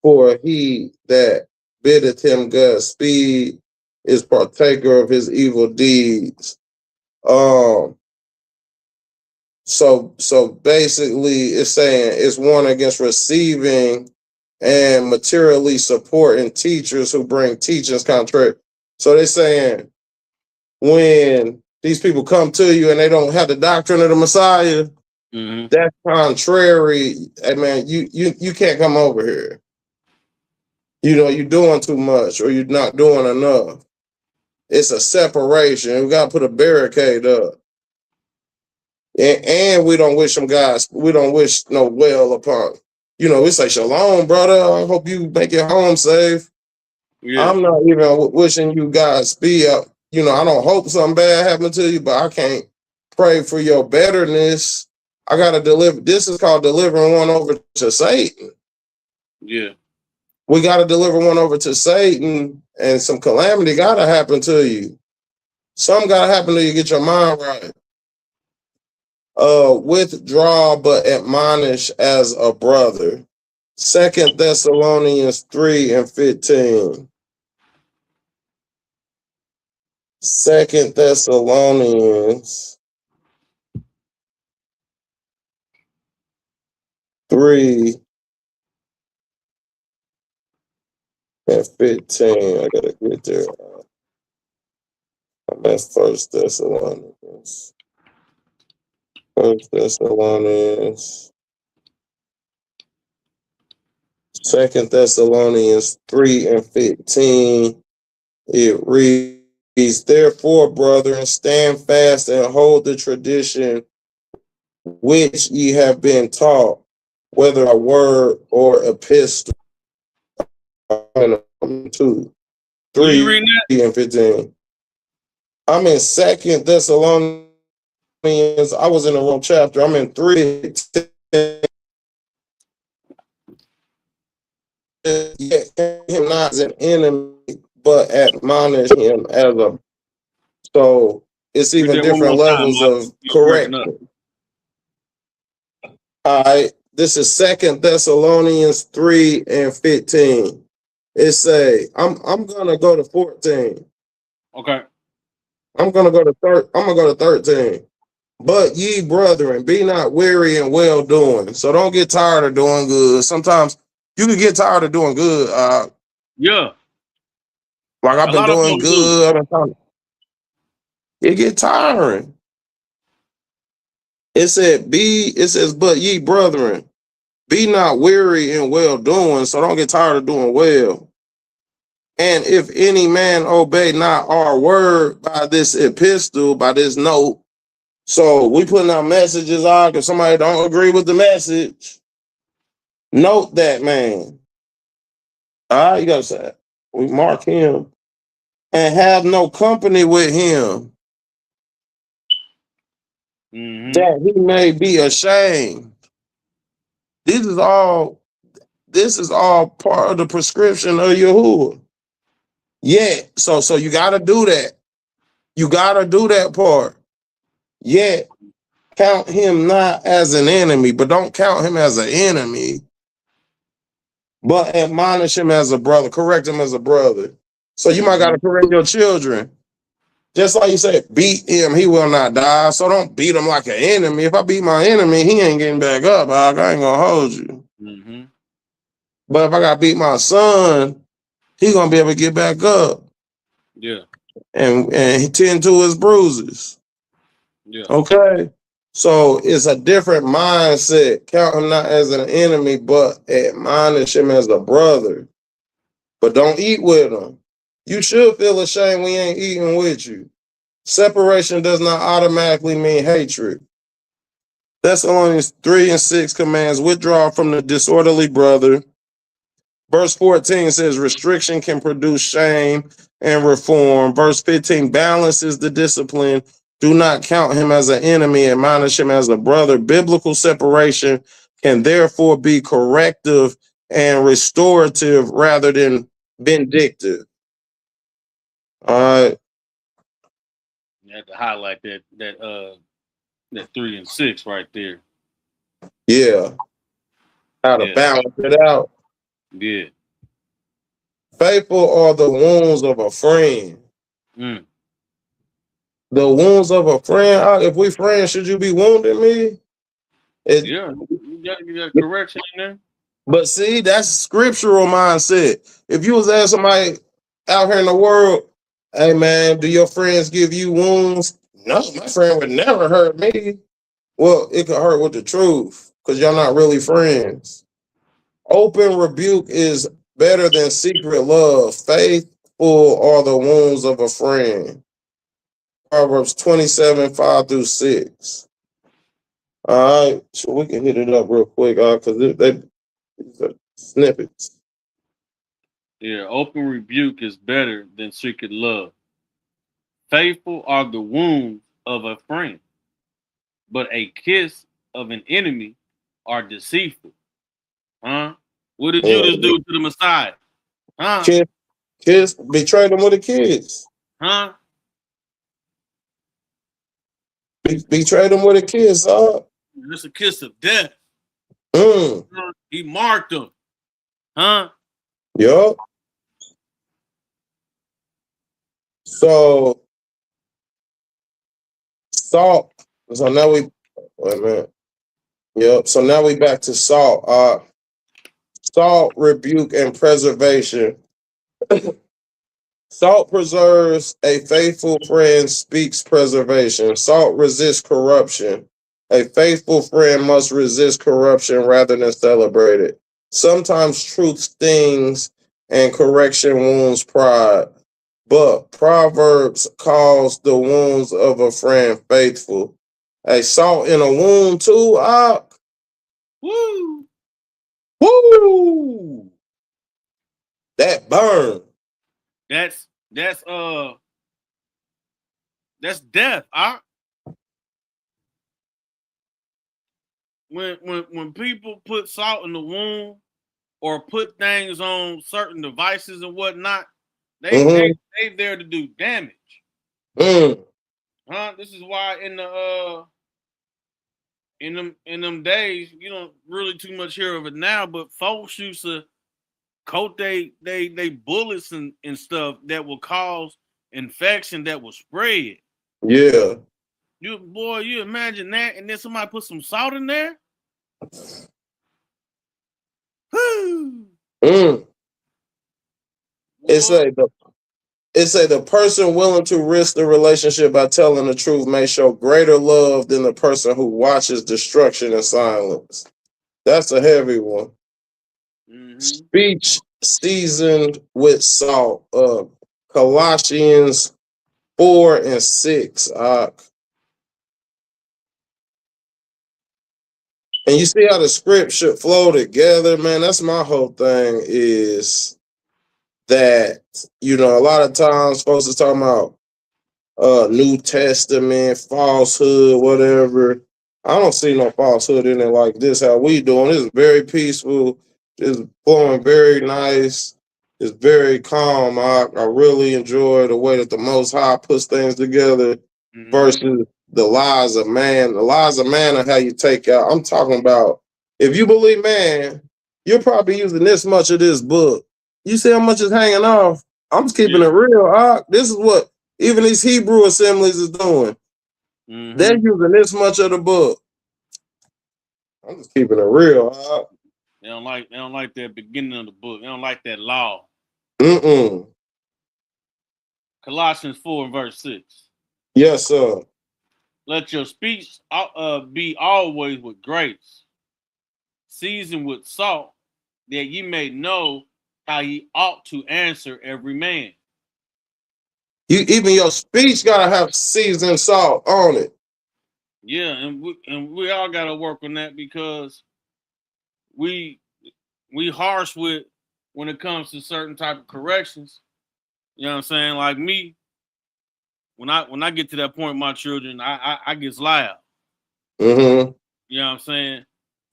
For he that biddeth him Godspeed is partaker of his evil deeds." So basically it's saying it's one against receiving and materially supporting teachers who bring teachings contrary. So they're saying when these people come to you and they don't have the doctrine of the Messiah, that's contrary. Hey man, you can't come over here. You know, you're doing too much or you're not doing enough. It's a separation. We got to put a barricade up. And we don't wish them guys, we don't wish no well upon. You know, we say, "Shalom, brother. I hope you make it home safe." Yeah. I'm not even wishing you Godspeed. You know, I don't hope something bad happened to you, but I can't pray for your betterness. I got to deliver. This is called delivering one over to Satan. Yeah. We got to deliver one over to Satan, and some calamity got to happen to you. Something got to happen to you. Get your mind right. Withdraw but admonish as a brother. 2 Thessalonians 3:15. 2 Thessalonians 3:15. I gotta get there. That's 1 Thessalonians. 1 Thessalonians. 2 Thessalonians 3:15. It reads, "Therefore, brethren, stand fast and hold the tradition which ye have been taught, whether a word or epistle." 2, 3:15. I'm in 2 Thessalonians. I was in the wrong chapter. I'm in 3:10. Yet him not as an enemy, but admonish him as a. So it's even different levels of correction. All right, this is 2 Thessalonians 3:15. It say, I'm gonna go to 14. Okay. I'm gonna go to 13. "But ye brethren, be not weary in well doing." So don't get tired of doing good. Sometimes you can get tired of doing good. Yeah. Like I've been doing good. It get tiring. It says, "But ye brethren, be not weary in well doing." So don't get tired of doing well. "And if any man obey not our word by this epistle," by this note. So we putting out messages out. If somebody don't agree with the message, note that man. All right, you gotta say it. We mark him and have no company with him, that he may be ashamed. This is all part of the prescription of Yahuwah. Yeah, so you gotta do that. You gotta do that part. Yet count him not as an enemy, but don't count him as an enemy. But admonish him as a brother, correct him as a brother. So you might gotta correct your children. Just like you said, beat him, he will not die. So don't beat him like an enemy. If I beat my enemy, he ain't getting back up. I ain't gonna hold you. But if I gotta beat my son, he gonna be able to get back up. Yeah. And he tend to his bruises. Yeah. Okay. So it's a different mindset. Count him not as an enemy, but admonish him as a brother. But don't eat with him. You should feel ashamed we ain't eating with you. Separation does not automatically mean hatred. Thessalonians 3 and 6 commands withdraw from the disorderly brother. Verse 14 says restriction can produce shame and reform. Verse 15 balances the discipline. Do not count him as an enemy, admonish him as a brother. Biblical separation can therefore be corrective and restorative rather than vindictive. All right. You have to highlight that 3 and 6 right there. Yeah. How to balance it out. Yeah. Faithful are the wounds of a friend. Mm. The wounds of a friend. If we friends, should you be wounding me? Yeah, you got correction in there. But see, that's scriptural mindset. If you was asking somebody out here in the world, hey man, do your friends give you wounds? No, my friend would never hurt me. Well, it could hurt with the truth because y'all not really friends. Open rebuke is better than secret love. Faithful are the wounds of a friend. Proverbs 27, 5 through 6. All right, so we can hit it up real quick, because they snippets. Yeah, open rebuke is better than secret love. Faithful are the wounds of a friend, but a kiss of an enemy are deceitful. Huh? What did Judas do to the Messiah? Huh? Kiss, betrayed them with the kids. Huh? Betrayed them with a kiss, It's a kiss of death. Mm. He marked them. Huh? Yup. So salt. So now we wait a minute. Yep. So now we back to salt. Salt, rebuke, and preservation. Salt preserves. A faithful friend speaks preservation. Salt resists corruption. A faithful friend must resist corruption rather than celebrate it. Sometimes truth stings and correction wounds pride. But Proverbs calls the wounds of a friend faithful. A salt in a wound too, Woo! Woo! That burn. That's death. When people put salt in the wound or put things on certain devices and whatnot, they there to do damage. Huh? This is why in them days, you don't really too much hear of it now, but folks used to coat they bullets and stuff that will cause infection that will spread. Yeah. You imagine that, and then somebody put some salt in there. It say the person willing to risk the relationship by telling the truth may show greater love than the person who watches destruction in silence. That's a heavy one. Mm-hmm. Speech seasoned with salt. Colossians 4 and 6. And you see how the script should flow together, man. That's my whole thing is that, a lot of times folks are talking about New Testament, falsehood, whatever. I don't see no falsehood in it like this, how we doing. This is very peaceful. It's flowing very nice. It's very calm. I really enjoy the way that the Most High puts things together versus the lies of man. The lies of man are how you take out. I'm talking about, if you believe man, you're probably using this much of this book. You see how much is hanging off? I'm just keeping it real. This is what even these Hebrew assemblies is doing. They're using this much of the book. I'm just keeping it real. They don't like that beginning of the book. They don't like that law. Colossians 4 verse 6. Yes, sir. let your speech be always with grace, seasoned with salt, that ye may know how ye ought to answer every man. Even your speech gotta have seasoned salt on it. Yeah, and we all gotta work on that because we harsh with when it comes to certain type of corrections. You know what I'm saying? Like me, when I get to that point with my children, I get loud. Mm-hmm. You know what I'm saying?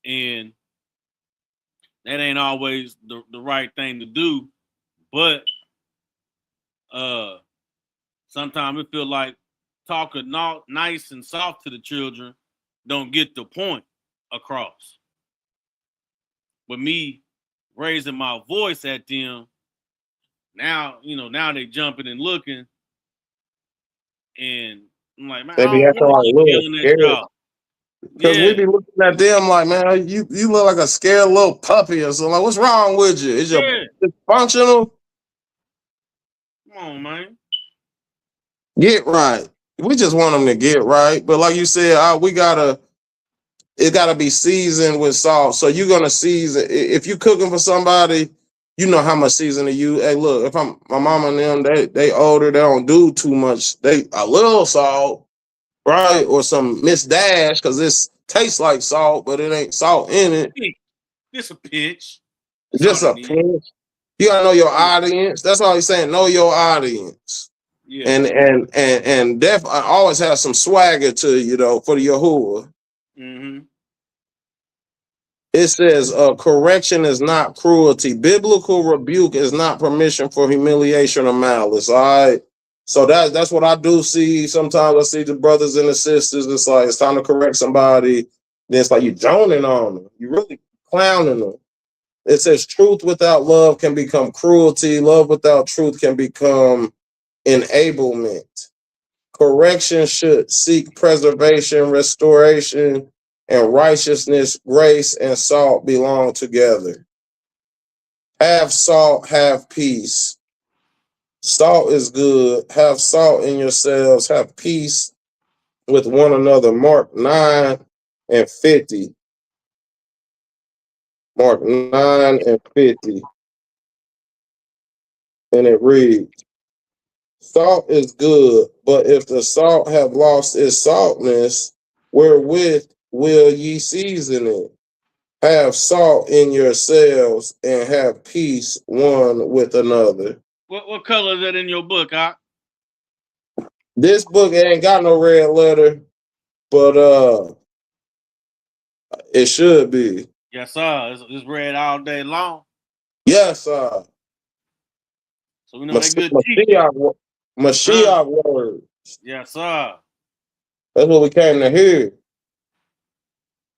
And that ain't always the right thing to do, but sometimes it feel like talking nice and soft to the children don't get the point across. But me raising my voice at them, now they jumping and looking, and I'm like, man, They I be don't acting want to like keep little yelling at scared. y'all. Because we Yeah, be looking at them like, man, you look like a scared little puppy or something. Like, what's wrong with you? Is your yeah. dysfunctional? Come on, man. Get right. We just want them to get right. But like you said, it gotta be seasoned with salt. So you're gonna season. If you cooking for somebody, you know how much seasoning you. Hey, look, if I'm my mama and them, they older, they don't do too much. They a little salt, right? Or some Miss Dash, because this tastes like salt, but it ain't salt in it. Just a pinch. That's all Just they a need. pinch. You gotta know your audience. That's all he's saying. Know your audience. Yeah. And I always have some swagger to you though for the Yahuwah. Mm-hmm. It says correction is not cruelty. Biblical rebuke is not permission for humiliation or malice. All right. So that's what I do see. Sometimes I see the brothers and the sisters. It's like it's time to correct somebody. Then it's like you joning on them. You really clowning them. It says truth without love can become cruelty. Love without truth can become enablement. Correction should seek preservation, restoration, and righteousness. Grace and salt belong together. Have salt, have peace. Salt is good. Have salt in yourselves. Have peace with one another. Mark 9:50. Mark 9:50. And it reads, salt is good, but if the salt have lost its saltness, wherewith will ye season it? Have salt in yourselves and have peace one with another. What color is that in your book, Ock? This book ain't got no red letter, but it should be. Yes, sir. It's red all day long. Yes, sir. So we know they good teachers. Mashiach word. Yes, sir. That's what we came to hear.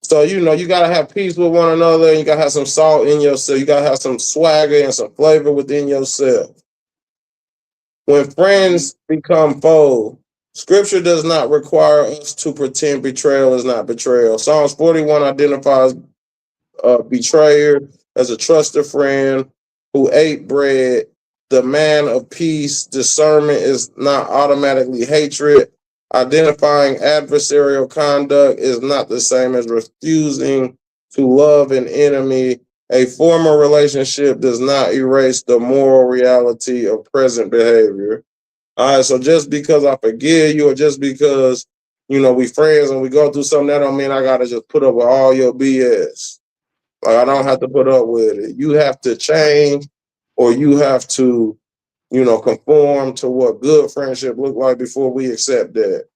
So, you gotta have peace with one another, and you gotta have some salt in yourself. You gotta have some swagger and some flavor within yourself. When friends become foes, scripture does not require us to pretend betrayal is not betrayal. Psalms 41 identifies a betrayer as a trusted friend who ate bread. The man of peace, discernment is not automatically hatred. Identifying adversarial conduct is not the same as refusing to love an enemy. A former relationship does not erase the moral reality of present behavior. All right, so just because I forgive you or just because, we friends and we go through something, that don't mean I got to just put up with all your BS. Like, I don't have to put up with it. You have to change, or you have to, conform to what good friendship look like before we accept that.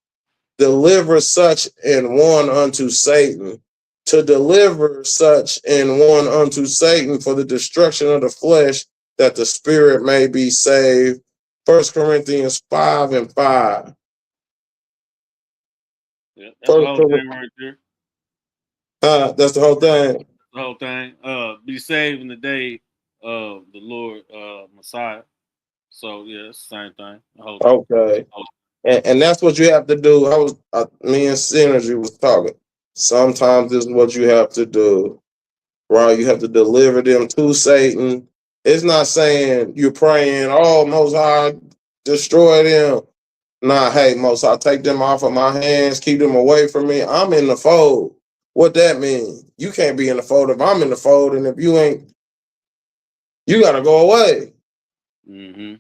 Deliver such and one unto Satan. To deliver such and one unto Satan for the destruction of the flesh, that the spirit may be saved. 1 Corinthians 5:5. Yeah, that's the whole thing right there. That's the whole thing. The whole thing. Be saved in the day of the Lord Messiah. So yeah, it's the same thing. The whole thing. Okay. And that's what you have to do. Me and Synergy was talking. Sometimes this is what you have to do, right? You have to deliver them to Satan. It's not saying you're praying, oh, Most High, destroy them. Nah, hey, Mo, so I take them off of my hands, keep them away from me. I'm in the fold. What that mean? You can't be in the fold if I'm in the fold, and if you ain't, you gotta go away. Mm-hmm.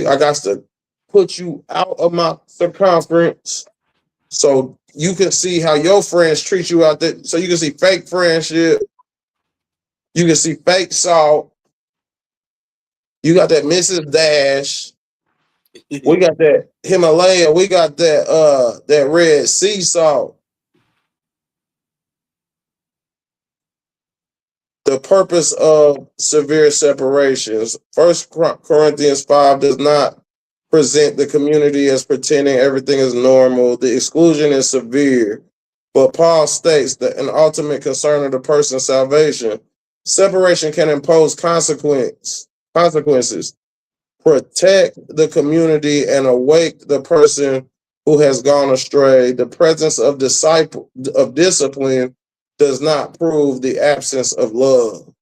I got to put you out of my circumference so you can see how your friends treat you out there. So you can see fake friendship. You can see fake salt. You got that Mrs. Dash. We got that Himalaya. We got that red sea salt. The purpose of severe separations. 1 Corinthians 5 does not present the community as pretending everything is normal. The exclusion is severe. But Paul states that an ultimate concern of the person's salvation, separation can impose consequences. Protect the community and awake the person who has gone astray. The presence of discipline does not prove the absence of love.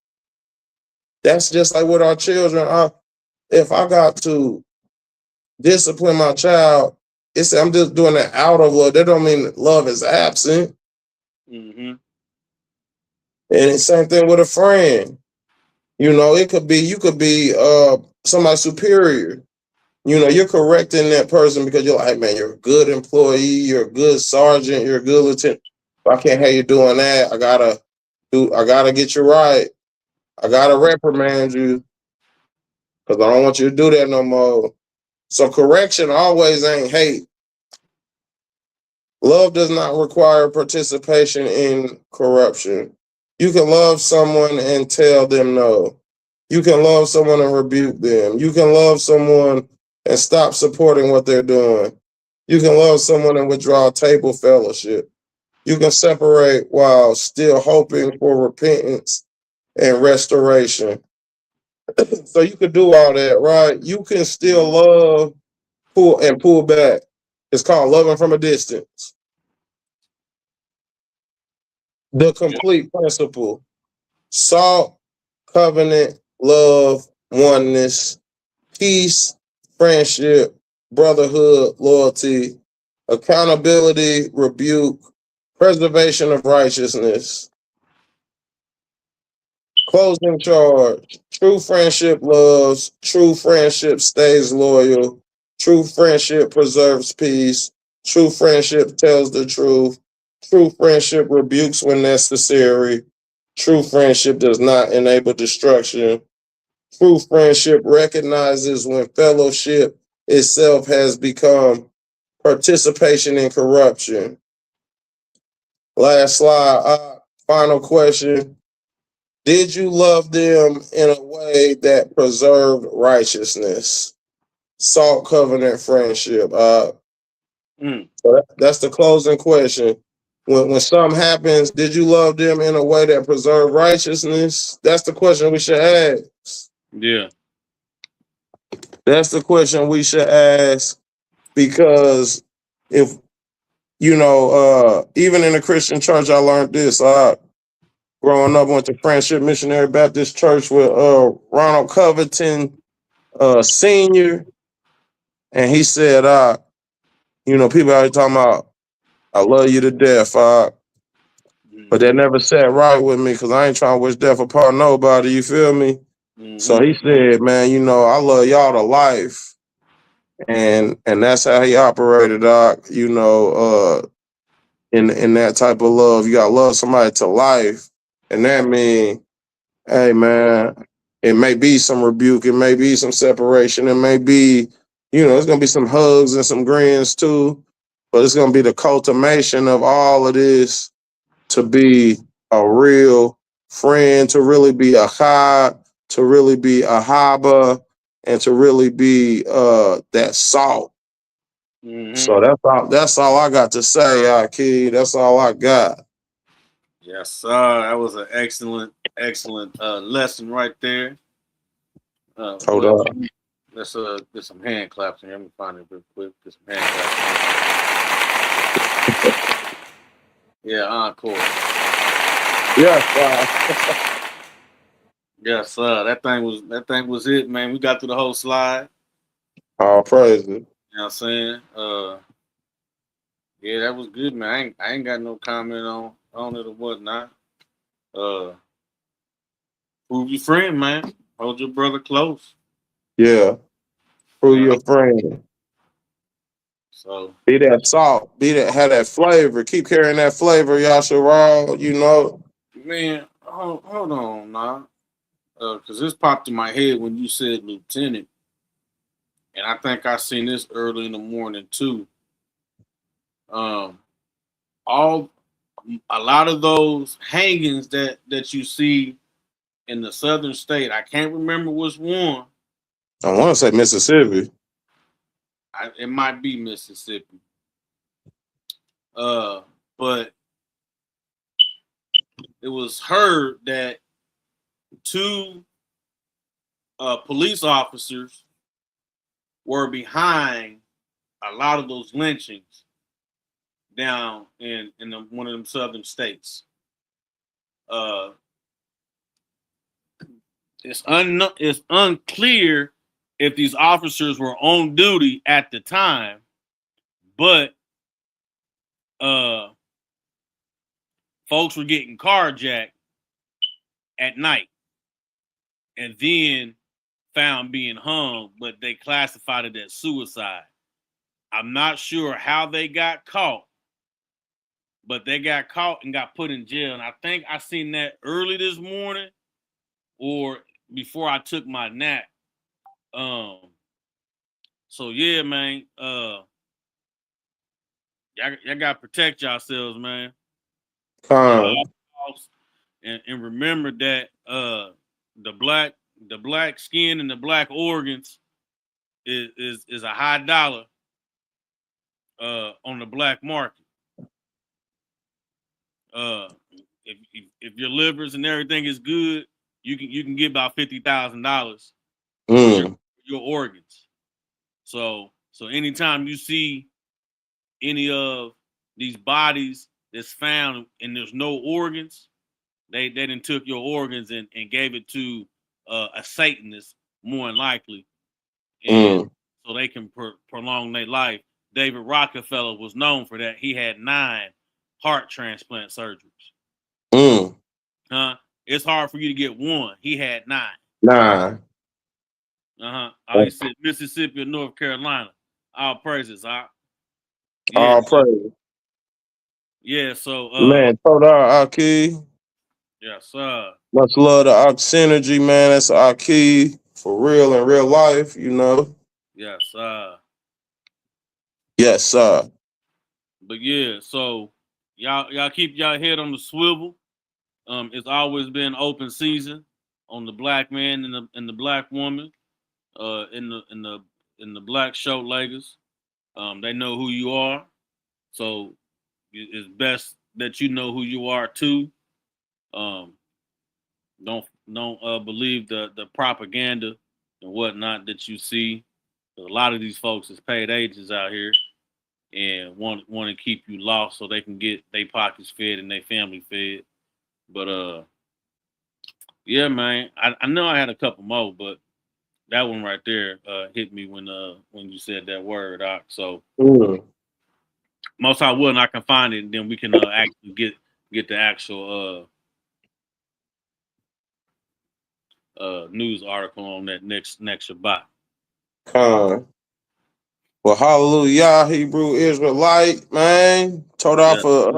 That's just like with our children. If I got to discipline my child, I'm just doing it out of love. That don't mean love is absent. Mm-hmm. And it's same thing with a friend. You know, you could be somebody superior. You know, you're correcting that person because you're like, hey, man, you're a good employee, you're a good sergeant, you're a good lieutenant. I can't have you doing that. I gotta get you right. I gotta reprimand you because I don't want you to do that no more. So correction always ain't hate. Love does not require participation in corruption. You can love someone and tell them no. You can love someone and rebuke them. You can love someone and stop supporting what they're doing. You can love someone and withdraw table fellowship. You can separate while still hoping for repentance and restoration. So you can do all that, right? You can still love, pull back. It's called loving from a distance. The complete principle: salt, covenant, love, oneness, peace, friendship, brotherhood, loyalty, accountability, rebuke, preservation of righteousness. Closing charge: true friendship loves, true friendship stays loyal, true friendship preserves peace, true friendship tells the truth, true friendship rebukes when necessary, true friendship does not enable destruction, true friendship recognizes when fellowship itself has become participation in corruption. Last slide. Final question. Did you love them in a way that preserved righteousness? Salt covenant friendship. So that's the closing question. When something happens, did you love them in a way that preserved righteousness? That's the question we should ask. Yeah. That's the question we should ask, because if even in the Christian church, I learned this. Growing up, went to Friendship Missionary Baptist Church with Ronald Covington Sr. And he said, people out here talking about, I love you to death, but that never sat right with me because I ain't trying to wish death upon nobody, you feel me? Mm-hmm. So he said, man, I love y'all to life. And that's how he operated, Doc. In that type of love, you gotta love somebody to life. And that means, hey man, it may be some rebuke, it may be some separation, it may be, it's gonna be some hugs and some grins too, but it's gonna be the cultivation of all of this to be a real friend, to really be a chad, to really be a haba, and to really be that salt. Mm-hmm. So that's all I got to say, Aki. That's all I got. Yes, sir. That was an excellent lesson right there. Hold on. Let's get some hand claps here. Let me find it real quick. Get some hand claps. Yeah, encore. Yes, yes, sir. That thing was it, man. We got through the whole slide. All praises. You know what I'm saying? Yeah, that was good, man. I ain't got no comment on it or whatnot. Prove your friend, man. Hold your brother close. Yeah. Prove your friend. So Be that salt. Be that have that flavor. Keep carrying that flavor, Yasharal, you know. man, hold on now. Cause this popped in my head when you said lieutenant. And I think I seen this early in the morning too. A lot of those hangings that you see in the southern state, I can't remember which one. I want to say Mississippi. It might be Mississippi. But it was heard that 2 police officers were behind a lot of those lynchings down in one of them southern states. It's unclear if these officers were on duty at the time, but folks were getting carjacked at night and then found being hung, but they classified it as suicide. I'm not sure how they got caught, but they got caught and got put in jail. And I think I seen that early this morning or before I took my nap. So yeah, man. Y'all gotta protect yourselves, man. And remember that the black skin and the black organs is a high dollar on the black market. If your livers and everything is good, you can get about $50,000 for your organs. So anytime you see any of these bodies that's found and there's no organs, they then took your organs and gave it to a Satanist, more than likely, and so they can prolong their life. David Rockefeller was known for that. He had 9 heart transplant surgeries. It's hard for you to get one. He had 9. He said Mississippi or North Carolina. All praises. All praise. Yeah, so man, Todar Aki. Yes, much love to Ox Synergy, man. That's Aki for real in real life, you know. Yes, yes, sir. But yeah, so y'all keep y'all head on the swivel. It's always been open season on the black man and the black woman, in the black show Lakers. They know who you are, so it's best that you know who you are too. Don't believe the propaganda and whatnot that you see. A lot of these folks is paid agents out here and want to keep you lost so they can get their pockets fed and their family fed. But yeah, man, I know I had a couple more, but that one right there hit me when you said that word, Doc. So most I will, and I can find it, and then we can actually get the actual news article on that next Shabbat. Well, hallelujah, Hebrew Israelite, man. Told off for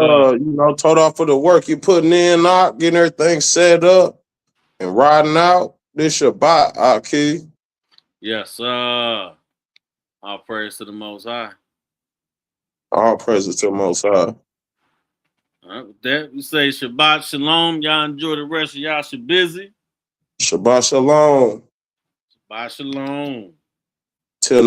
the work you're putting in, not getting everything set up and riding out this Shabbat, Aki. Yes, all praise to the Most High. All praise to the Most High. All right, with that, we say Shabbat Shalom. Y'all enjoy the rest of y'all busy. Shabbat Shalom. Shabbat Shalom. Till next.